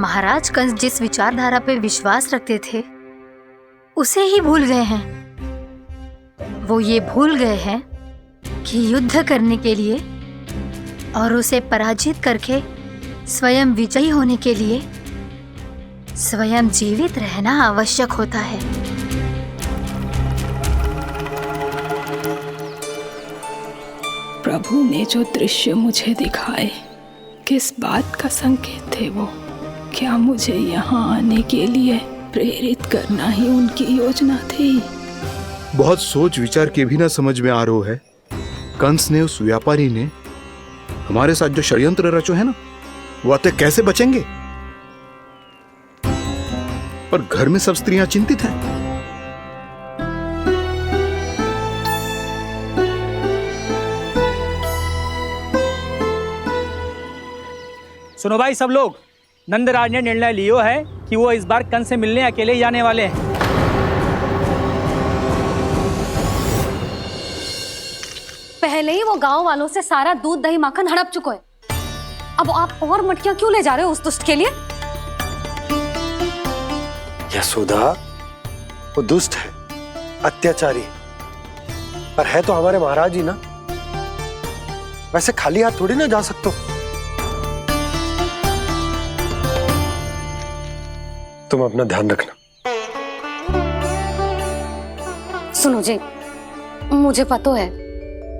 महाराज कंस जिस विचारधारा पे विश्वास रखते थे उसे ही भूल गए हैं। वो ये भूल गए हैं कि युद्ध करने के लिए और उसे पराजित करके स्वयं विजयी होने के लिए स्वयं जीवित रहना आवश्यक होता है। प्रभु ने जो दृश्य मुझे दिखाए, किस बात का संकेत थे वो? क्या मुझे यहाँ आने के लिए प्रेरित करना ही उनकी योजना थी? बहुत सोच विचार के भी ना समझ में आ रहा है। कंस ने, उस व्यापारी ने हमारे साथ जो षड्यंत्र रचो है ना, वो आते कैसे बचेंगे? पर घर में सब स्त्रियां चिंतित हैं। सुनो भाई सब लोग, नंदराज ने निर्णय लियो है कि वो इस बार कंस से मिलने अकेले ही जाने वाले हैं। पहले ही वो गांव वालों से सारा दूध दही माखन हड़प चुका है। अब आप और मटकियां क्यों ले जा रहे हो उस दुष्ट के लिए? यशोदा, वो दुष्ट है, अत्याचारी, पर है तो हमारे महाराज ही ना। वैसे खाली हाथ थोड़ी ना जा सकते हो। तुम अपना ध्यान रखना। सुनो जी, मुझे पता है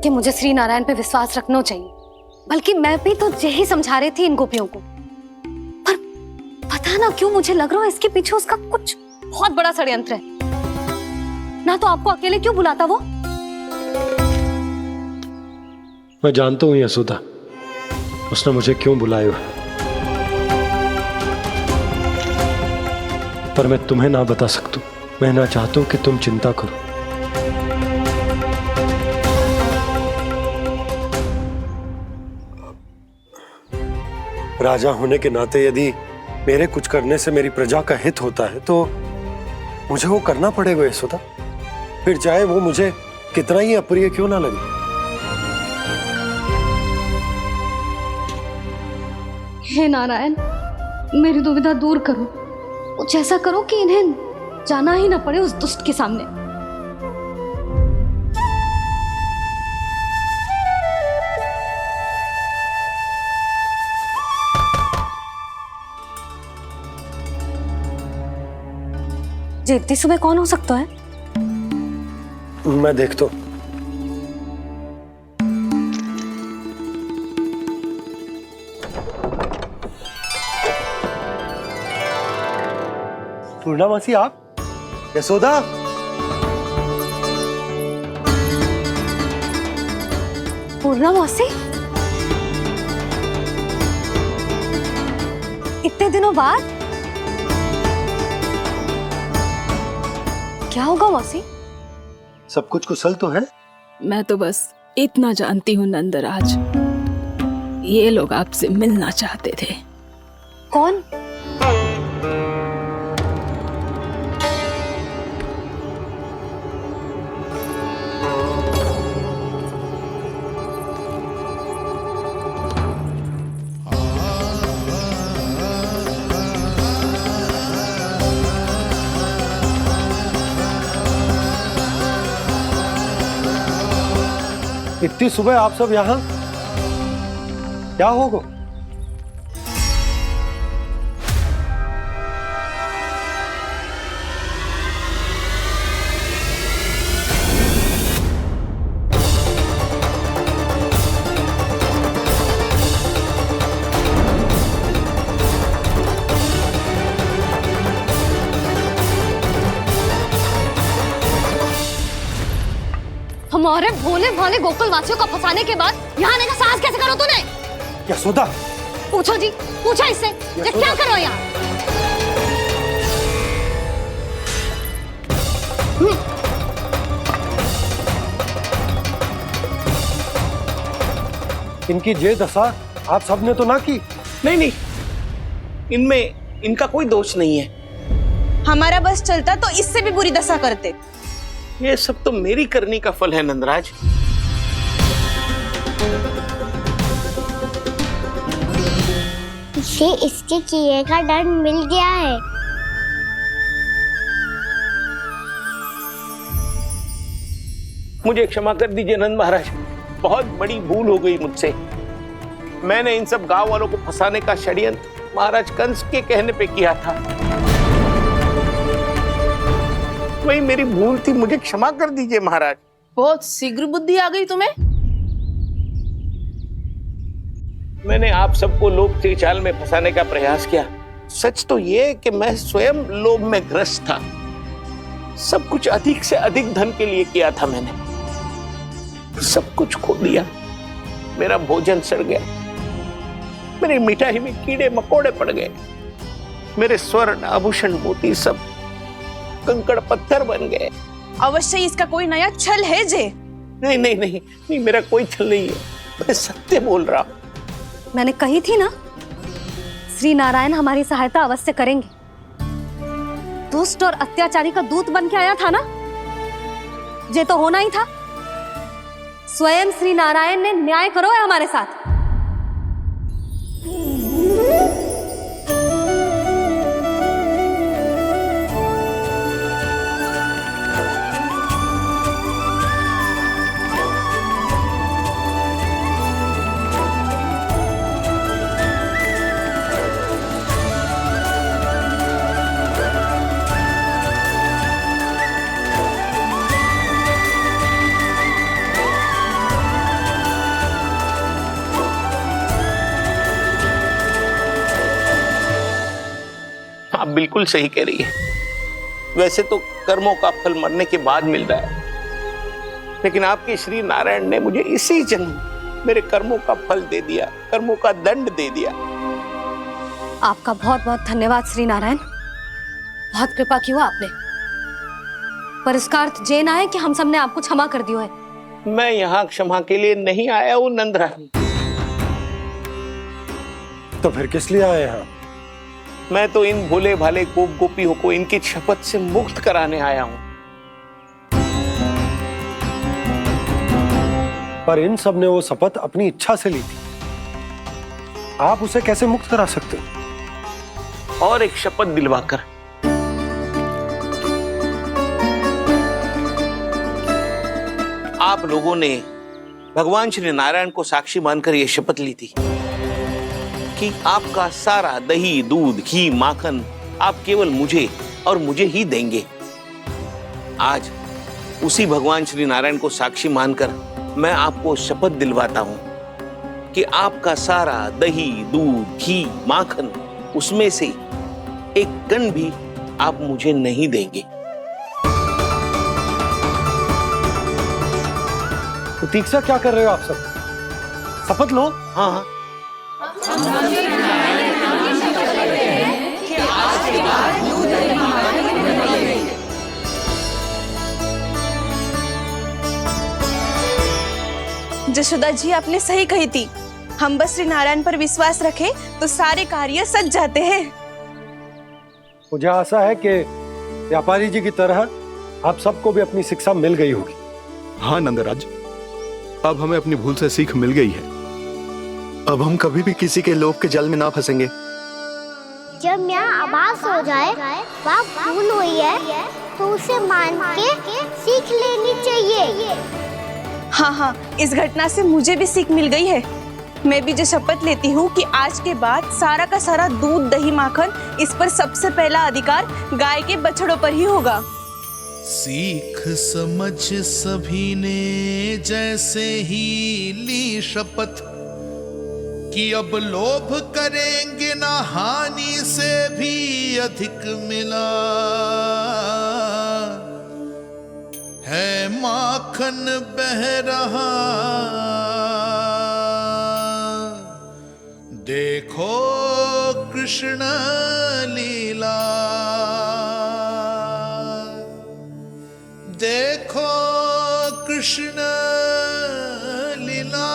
कि मुझे श्री नारायण पे विश्वास रखना चाहिए, बल्कि मैं भी तो यही समझा रही थी इन गोपियों को। पर पता ना क्यों मुझे लग रहा है इसके पीछे उसका कुछ बहुत बड़ा षड्यंत्र है। ना तो आपको अकेले क्यों बुलाता वो? मैं जानता हूं यशोदा, उसने मुझे क्यों बुलाया, पर मैं तुम्हें ना बता सकता। मैं ना चाहता हूं कि तुम चिंता करो। राजा होने के नाते यदि मेरे कुछ करने से मेरी प्रजा का हित होता है तो मुझे वो करना पड़ेगा यशोदा, फिर चाहे वो मुझे कितना ही अप्रिय क्यों ना लगे। हे नारायण, मेरी दुविधा दूर करो। कुछ ऐसा करो कि इन्हें जाना ही ना पड़े उस दुष्ट के सामने। जी इतनी सुबह कौन हो सकता है? मैं देखता हूं। पूर्णा मासी, आप? यशोदा? पूर्णा मौसी, इतने दिनों बाद? क्या होगा मौसी? सब कुछ कुशल तो है? मैं तो बस इतना जानती हूँ नंदराज, ये लोग आपसे मिलना चाहते थे। कौन? इतनी सुबह आप सब यहाँ? क्या होगा? हमारे भोले भाले गोकुल वासियों को फंसाने के बाद यहाँ आने का साहस कैसे करो तूने? यशोदा! पूछो जी, पूछो इससे, ये क्या करो यहाँ? इनकी ये दशा आप सबने तो ना की? नहीं नहीं, इनमें इनका कोई दोष नहीं है। हमारा बस चलता तो इससे भी बुरी दशा करते। ये सब तो मेरी करनी का फल है नंदराज। इसे इसके किए का डर मिल गया है। मुझे क्षमा कर दीजिए नंद महाराज, बहुत बड़ी भूल हो गई मुझसे। मैंने इन सब गांव वालों को फंसाने का षड्यंत्र महाराज कंस के कहने पे किया था। वही मेरी भूल थी, मुझे क्षमा कर दीजिए महाराज। बहुत शीघ्र बुद्धि आ गई तुम्हें। मैंने आप सबको लोभ के जाल में फंसाने का प्रयास किया। सच तो ये कि मैं स्वयं लोभ में ग्रस्त था। सब कुछ अधिक से अधिक धन के लिए किया था मैंने। सब कुछ खो दिया। मेरा भोजन सड़ गया, मेरी मिठाई में कीड़े मकोड़े पड़ गए, मेरे स्वर्ण आभूषण मोती सब कंकड़ पत्थर बन गए। अवश्य इसका कोई नया छल है जे। नहीं नहीं नहीं नहीं, मेरा कोई छल नहीं है, मैं सत्य बोल रहा हूं। मैंने कही थी ना, श्री नारायण हमारी सहायता अवश्य करेंगे। दुष्ट और अत्याचारी का दूत बन के आया था ना, ये तो होना ही था। स्वयं श्री नारायण ने न्याय करो है हमारे साथ। आप बिल्कुल सही कह रही है। वैसे तो कर्मों का फल मरने के बाद मिल रहा है, लेकिन आपके श्री नारायण ने मुझे इसी जन्म मेरे कर्मों का फल दे दिया, कर्मों का दंड दे दिया। आपका बहुत बहुत धन्यवाद श्री नारायण, बहुत कृपा की हो आपने। पर इसका अर्थ ये ना है कि हम सबने आपको क्षमा कर दिया है। मैं यहाँ क्षमा के लिए नहीं आया हूँ नंदरानी। तो फिर किस लिए आए हैं? मैं तो इन भोले भाले गोप गोपियों को इनकी शपथ से मुक्त कराने आया हूं। पर इन सब ने वो शपथ अपनी इच्छा से ली थी। आप उसे कैसे मुक्त करा सकते हो? और एक शपथ दिलवाकर। आप लोगों ने भगवान श्री नारायण को साक्षी मानकर यह शपथ ली थी कि आपका सारा दही, दूध, घी, माखन आप केवल मुझे और मुझे ही देंगे। आज उसी भगवान श्री नारायण को साक्षी मानकर मैं आपको शपथ दिलवाता हूं कि आपका सारा दही, दूध, घी, माखन, उसमें से एक कण भी आप मुझे नहीं देंगे। प्रतीक्षा क्या कर रहे हो आप सब? शपथ लो। हाँ हाँ। जशोदा जी, आपने सही कही थी। हम बस श्री नारायण पर विश्वास रखें तो सारे कार्य सज जाते हैं। मुझे आशा है कि व्यापारी जी की तरह आप सबको भी अपनी शिक्षा मिल गई होगी। हाँ नंदराज, अब हमें अपनी भूल से सीख मिल गई है। अब हम कभी भी किसी के लोभ के जाल में ना फंसेंगे। जब यहाँ आवाज हो जाए वह भूल हुई है तो उसे मान के सीख लेनी चाहिए। हाँ हाँ, इस घटना से मुझे भी सीख मिल गई है। मैं भी जो शपथ लेती हूँ कि आज के बाद सारा का सारा दूध, दही, माखन, इस पर सबसे पहला अधिकार गाय के बछड़ों पर ही होगा। सीख समझ सभी ने जैसे ही ली शपथ कि अब लोभ करेंगे ना हानि से भी अधिक मिला है, माखन बह रहा देखो कृष्ण लीला, देखो कृष्ण लीला।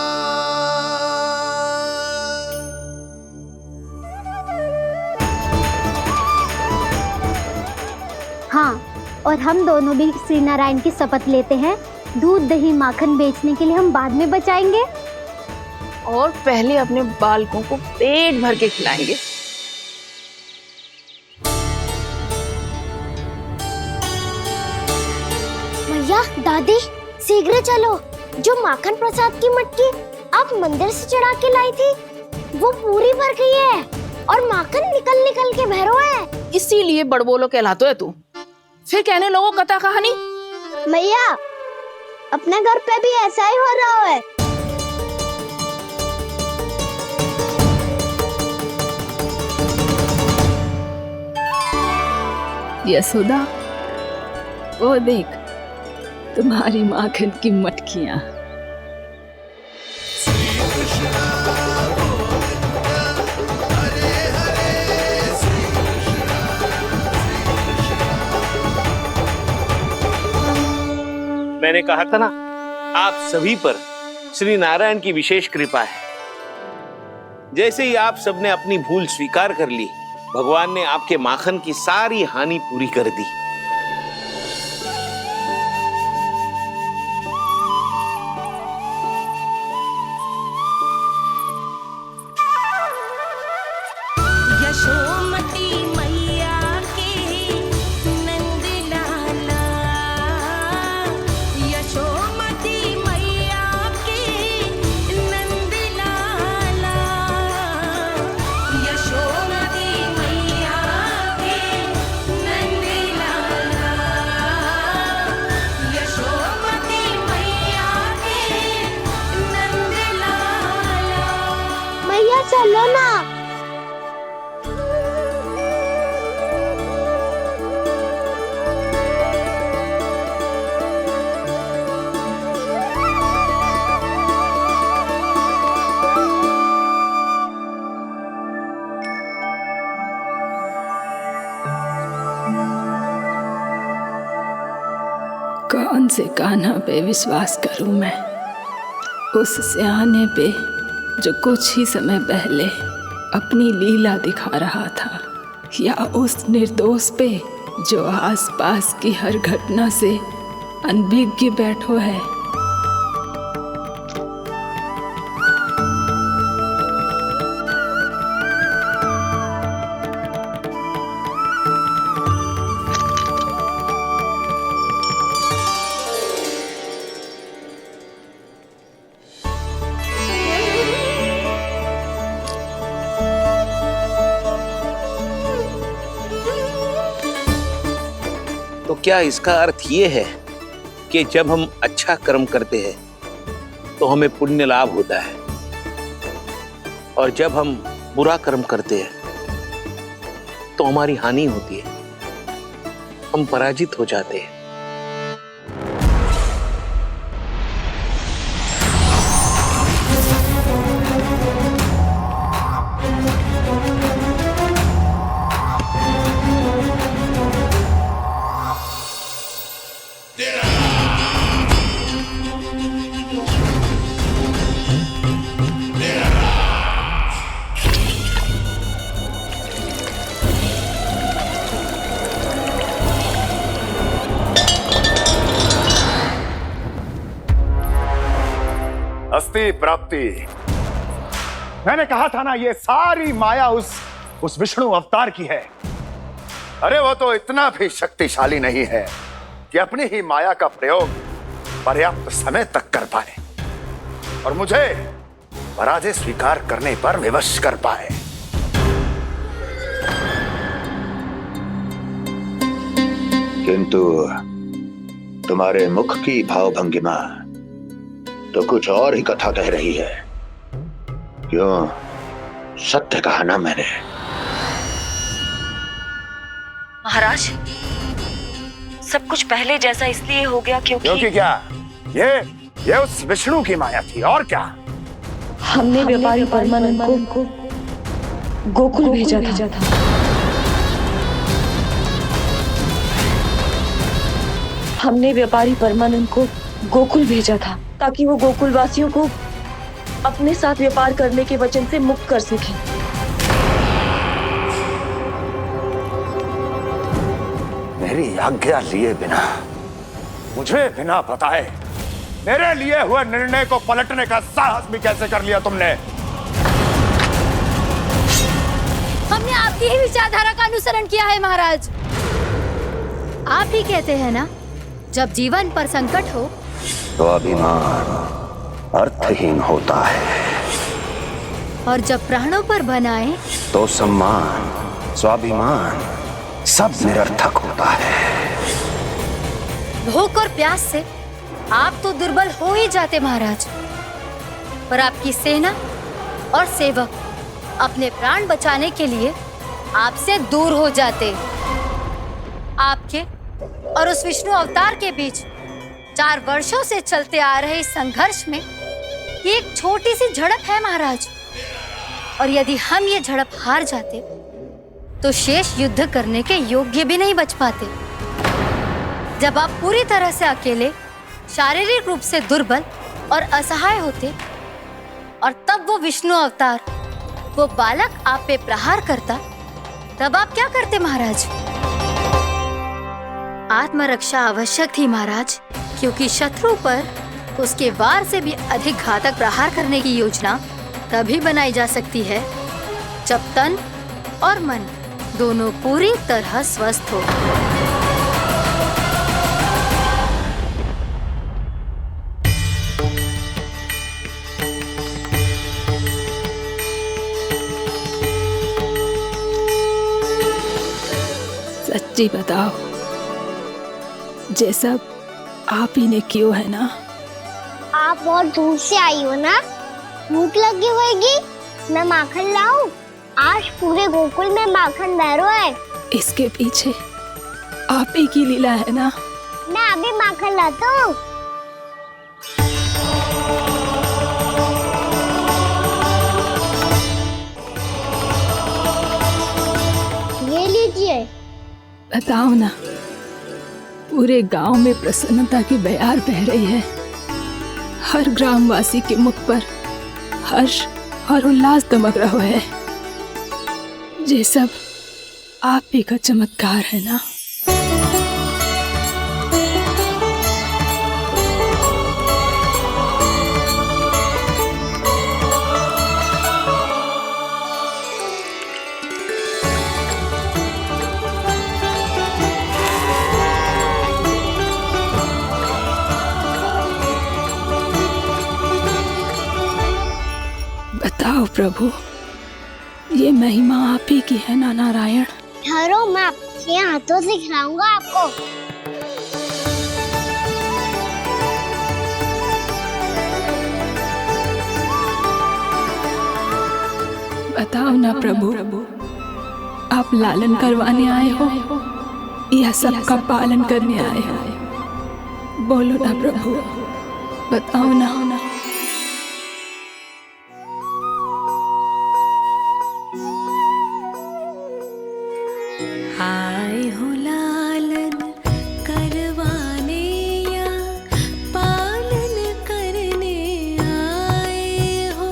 हाँ, और हम दोनों भी श्री नारायण की शपथ लेते हैं, दूध, दही, माखन बेचने के लिए हम बाद में बचाएंगे और पहले अपने बालकों को पेट भर के खिलाएंगे। भैया, दादी, शीघ्र चलो। जो माखन प्रसाद की मटकी आप मंदिर से चढ़ा के लाई थी वो पूरी भर गई है और माखन निकल निकल के बह रहा है। इसीलिए बड़बोलो कहलाता है तू। फिर कहने लोगों कथा कहानी। भैया, अपने घर पे भी ऐसा ही हो रहा है। यशोदा, वो देख तुम्हारी माखन की मटकियां। मैंने कहा था ना, आप सभी पर श्री नारायण की विशेष कृपा है। जैसे ही आप सबने अपनी भूल स्वीकार कर ली, भगवान ने आपके माखन की सारी हानि पूरी कर दी। यशोमती मैया की नंद लाला, यशोमती मैया की नंद लाला, यशोमती मैया की नंद लाला, यशोमती मैया की नंद लाला। मैया चलो ना। कौन से कान्हा पे विश्वास करूं मैं? उस सियाने पे जो कुछ ही समय पहले अपनी लीला दिखा रहा था, या उस निर्दोष पे जो आसपास की हर घटना से अनभिज्ञ बैठो है? तो क्या इसका अर्थ ये है कि जब हम अच्छा कर्म करते हैं तो हमें पुण्य लाभ होता है, और जब हम बुरा कर्म करते हैं तो हमारी हानि होती है, हम पराजित हो जाते हैं? अस्ति प्राप्ति। मैंने कहा था ना, ये सारी माया उस विष्णु अवतार की है। अरे वो तो इतना भी शक्तिशाली नहीं है कि अपनी ही माया का प्रयोग पर्याप्त समय तक कर पाए और मुझे पराजय स्वीकार करने पर विवश कर पाए। किंतु तुम्हारे मुख की भावभंगिमा तो कुछ और ही कथा कह रही है। क्यों? सत्य कहा ना मैंने। महाराज, सब कुछ पहले जैसा इसलिए हो गया क्योंकि क्या? ये उस विष्णु की माया थी, और क्या? हमने व्यापारी परमानंद को गोकुल भेजा था। हमने व्यापारी परमानंद को गोकुल भेजा था ताकि वो गोकुल वासियों को अपने साथ व्यापार करने के वचन से मुक्त कर सके। मेरी आज्ञा लिए बिना, मुझे बिना बताए मेरे लिए हुए निर्णय को पलटने का साहस भी कैसे कर लिया तुमने? हमने आपकी ही विचारधारा का अनुसरण किया है महाराज। आप ही कहते हैं ना, जब जीवन पर संकट हो तो अभिमान अर्थहीन होता है, और जब प्राणों पर बनाए तो सम्मान स्वाभिमान सब निरर्थक होता है। भूख और प्यास से आप तो दुर्बल हो ही जाते महाराज, पर आपकी सेना और सेवक अपने प्राण बचाने के लिए आपसे दूर हो जाते। आपके और उस विष्णु अवतार के बीच 4 वर्षों से चलते आ रहे इस संघर्ष में ये एक छोटी सी झड़प है महाराज, और यदि हम ये झड़प हार जाते तो शेष युद्ध करने के योग्य भी नहीं बच पाते। जब आप पूरी तरह से अकेले, शारीरिक रूप से दुर्बल और असहाय होते, और तब वो विष्णु अवतार, वो बालक आप पे प्रहार करता, तब आप क्या करते महाराज? आत्मरक्षा आवश्यक थी महाराज, क्योंकि शत्रु पर उसके वार से भी अधिक घातक प्रहार करने की योजना तभी बनाई जा सकती है जब तन और मन दोनों पूरी तरह स्वस्थ हो। सच्ची बताओ, जैसा आप ही ने किया है ना? आप बहुत दूर से आई हो ना, भूख लगी होगी। मैं माखन लाऊं? आज पूरे गोकुल में माखन बह रहा है। इसके पीछे आप ही की लीला है ना? मैं अभी माखन लाता हूँ। ये लीजिए। बताओ ना, पूरे गांव में प्रसन्नता की बयार बह रही है। हर ग्रामवासी के मुख पर हर्ष और उल्लास दमक रहा है। ये सब आप ही का चमत्कार है ना? बताओ प्रभु, ये महिमा आप ही की है ना नारायण? ठहरो, मैं आपके हाथों से खिलाऊंगा आपको। बताओ ना प्रभु, आप लालन करवाने आए हो या सबका पालन करने आए हो? बोलो ना प्रभु, बताओ ना। आए हो लालन करवाने या पालन करने आए हो,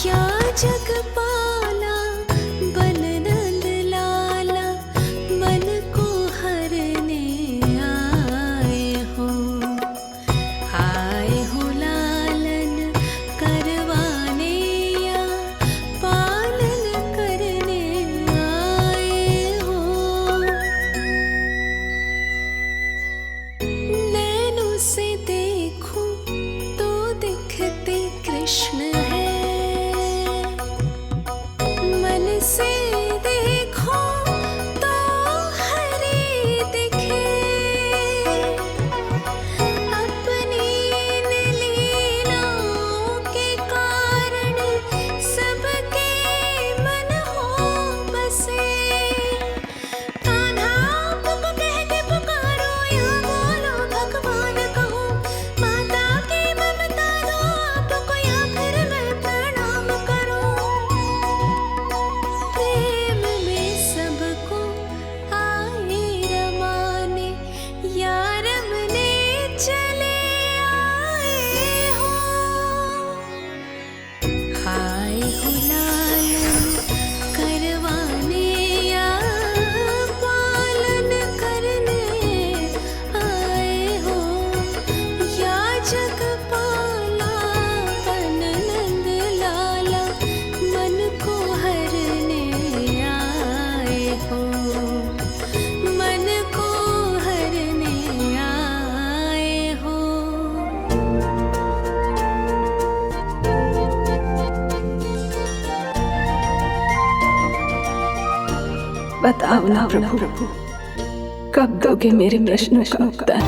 या जगपाला बन नंद लाला मन को हरने आए हो। आए हो लालन करवाने या पालन करने आए हो। नैनों से देखूं तो दिखते कृष्ण है, मन से देखो तो हरे दिखे। अपनी लीलाओं के कारण सबके मन हो बसे। कान्हा आपको कह के पुकारो या बोलो भगवान कहो, माता की ममता दो आपको या फिर मैं प्रणाम करूं। प्रेम में सबको आए रमाने, या रमने चले आए हो। आए हो लालन करवाने या पालन करने आए हो, या जगपाला बन नंद लाला मन को हरने आए हो। मन को हरने आए हो। बताओ ना प्रभु, कब दोगे मेरे प्रश्नों का उत्तर?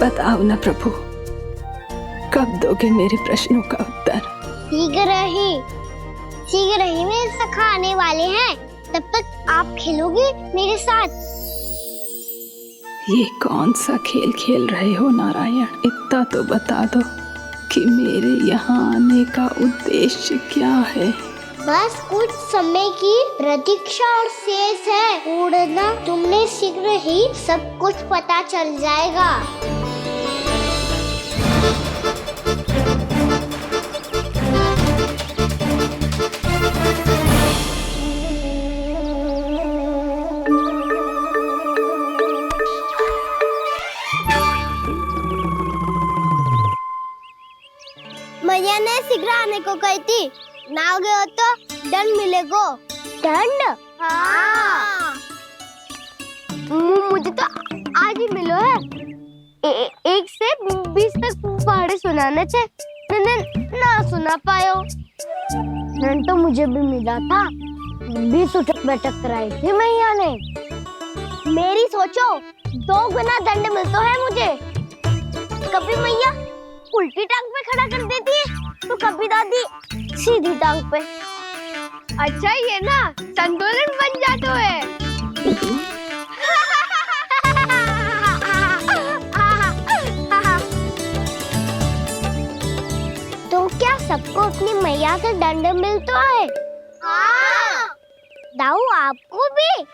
बताओ ना प्रभु, कब दोगे मेरे प्रश्नों का उत्तर? शीघ्र ही मेरे सखा आने वाले हैं, तब तक आप खेलोगे मेरे साथ। ये कौन सा खेल खेल रहे हो नारायण? इतना तो बता दो कि मेरे यहाँ आने का उद्देश्य क्या है? बस कुछ समय की प्रतीक्षा और शेष है। उड़ना तुमने शीघ्र ही सब कुछ पता चल जाएगा। मैया ने शीघ्र आने को कही थी, ना हो गए हो तो दंड मिलेगा। दंड? हाँ। मुझे तो आज ही मिलो है। 1 से 20 तक पहाड़े सुनाने थे, ना सुना पायो। दंड तो मुझे भी मिला था, 20 उठक बैठक कराई थी मैया ने। मेरी सोचो 2 गुना दंड मिलता है मुझे। कभी मैया उल्टी टांग पे खड़ा कर देती है, तो कभी दादी सीधी टांग पे। अच्छा ये ना संतुलन बन जाता है। तो क्या सबको अपनी मैया से दंड मिलता है? हाँ। दाऊ आपको भी?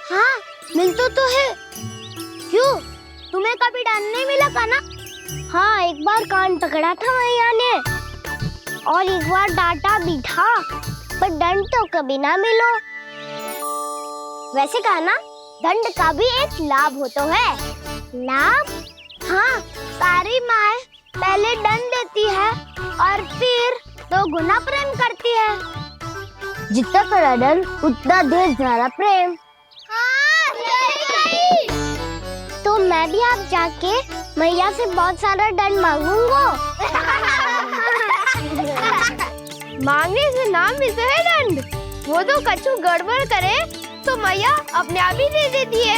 हाँ मिलता तो है। क्यों, तुम्हें कभी दंड नहीं मिला का ना? हाँ, एक बार कान पकड़ा था मैया ने और एक बार डांटा भी था, पर दंड तो कभी ना मिलो। वैसे कहा ना, दंड का भी एक लाभ होता है। लाभ? हाँ, सारी माँ पहले दंड देती है और फिर 2 गुना प्रेम करती है। जितना बड़ा दंड उतना ढेर सारा प्रेम। हाँ, सही कही। तो मैं भी आप जाके मैया से बहुत सारा दंड मांगूंगा। मांगने से नाम भी तो है दंड। वो तो कछु गड़बड़ करे तो मैया अपने आप ही दे देती है।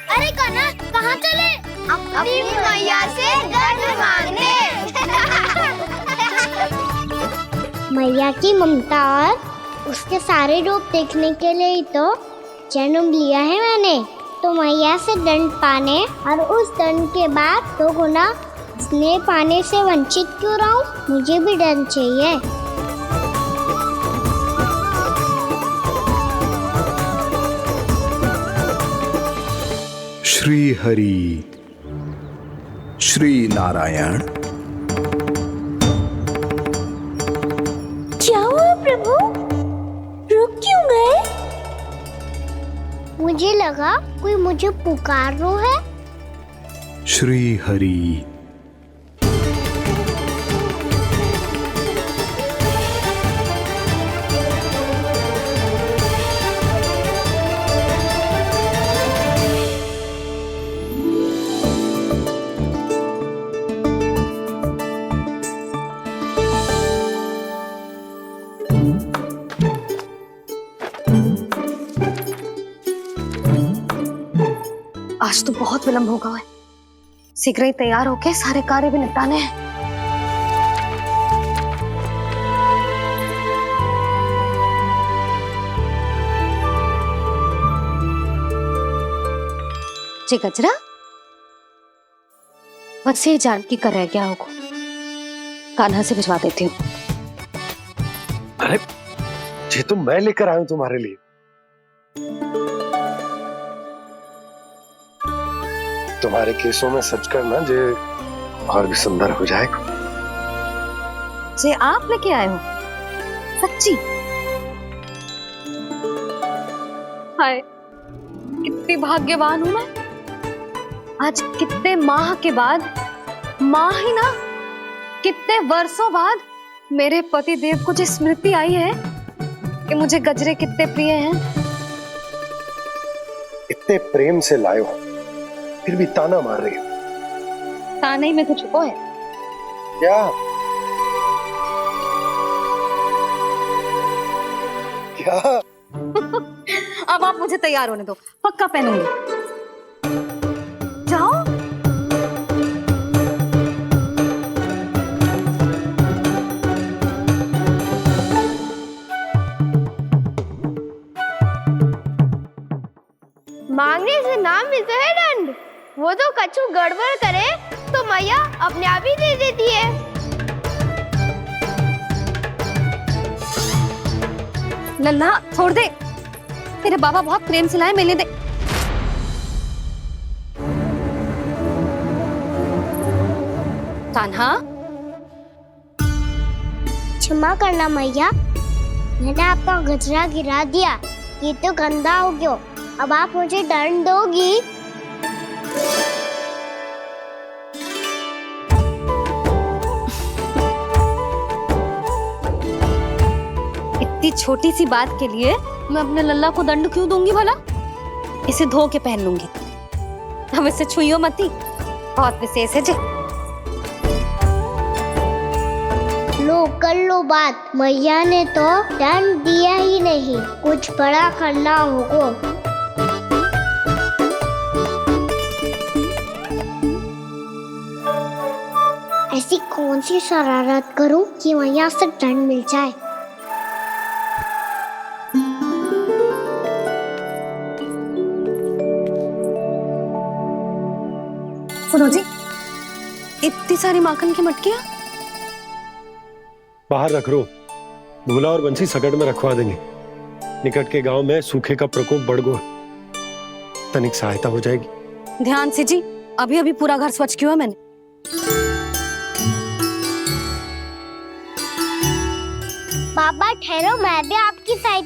अरे कान्हा कहाँ चले? अपनी मैया से दंड मांगने। मैया की ममता और उसके सारे रूप देखने के लिए ही तो जन्म लिया है मैंने। तो मैया से दंड पाने और उस दंड के बाद 2 गुना स्नेह पाने से वंचित क्यों रहूं? मुझे भी दंड चाहिए। श्री हरि श्री नारायण। क्या हुआ प्रभु? रुक क्यों गए? मुझे लगा कोई मुझे पुकार रहा है। श्री हरि। आज तो बहुत विलंब होगा है। शीघ्र ही तैयार होके सारे कार्य भी निपटाने हैं। जी गजरा, बस ये जान की कर रह गया होगा। कान्हा से भिजवा देती हूँ। अरे ये तो मैं लेकर आया हूं तुम्हारे लिए। तुम्हारे केसों में सच करना जे और भी सुंदर हो जाएगा। जे आप लेके आए हो? सच्ची? हाय, कितनी भाग्यवान हूं मैं। आज कितने माह के बाद, माह ही ना, कितने वर्षों बाद मेरे पति देव को जो स्मृति आई है कि मुझे गजरे कितने प्रिय हैं। इतने प्रेम से लाए हो, फिर भी ताना मार रही हो। ताने में तो छुपो है। क्या? क्या? अब आप मुझे तैयार होने दो, पक्का पहनूंगी। जाओ। मांगने से नाम भी तो है दंड। वो तो कछु गड़बड़ करे तो मैया अपने आप ही दे देती है। लल्ला छोड़ दे, तेरे बाबा बहुत प्रेम से लाए, मैंने दे। कान्हा, क्षमा करना मैया, मैंने आपका गजरा गिरा दिया। ये तो गंदा हो गया। अब आप मुझे दंड दोगी? इतनी छोटी सी बात के लिए मैं अपने लल्ला को दंड क्यों दूंगी भला? इसे धो के पहन लूंगी। हम इसे छुइयो मती, बहुत विशेष है जी। लो कर लो बात। मैया ने तो दंड दिया ही नहीं, कुछ बड़ा करना होगा। ऐसी कौन सी शरारत करूं कि मैया से दंड मिल जाए? सुनो जी, इतनी सारी माखन की मटकियां बाहर रख रो, भूला और बंसी सकट में रखवा देंगे। निकट के गांव में सूखे का प्रकोप बढ़ गया, तनिक सहायता हो जाएगी। ध्यान से जी, अभी अभी पूरा घर स्वच्छ किया है मैंने। बाबा ठहरो, मैं भी आपकी साइड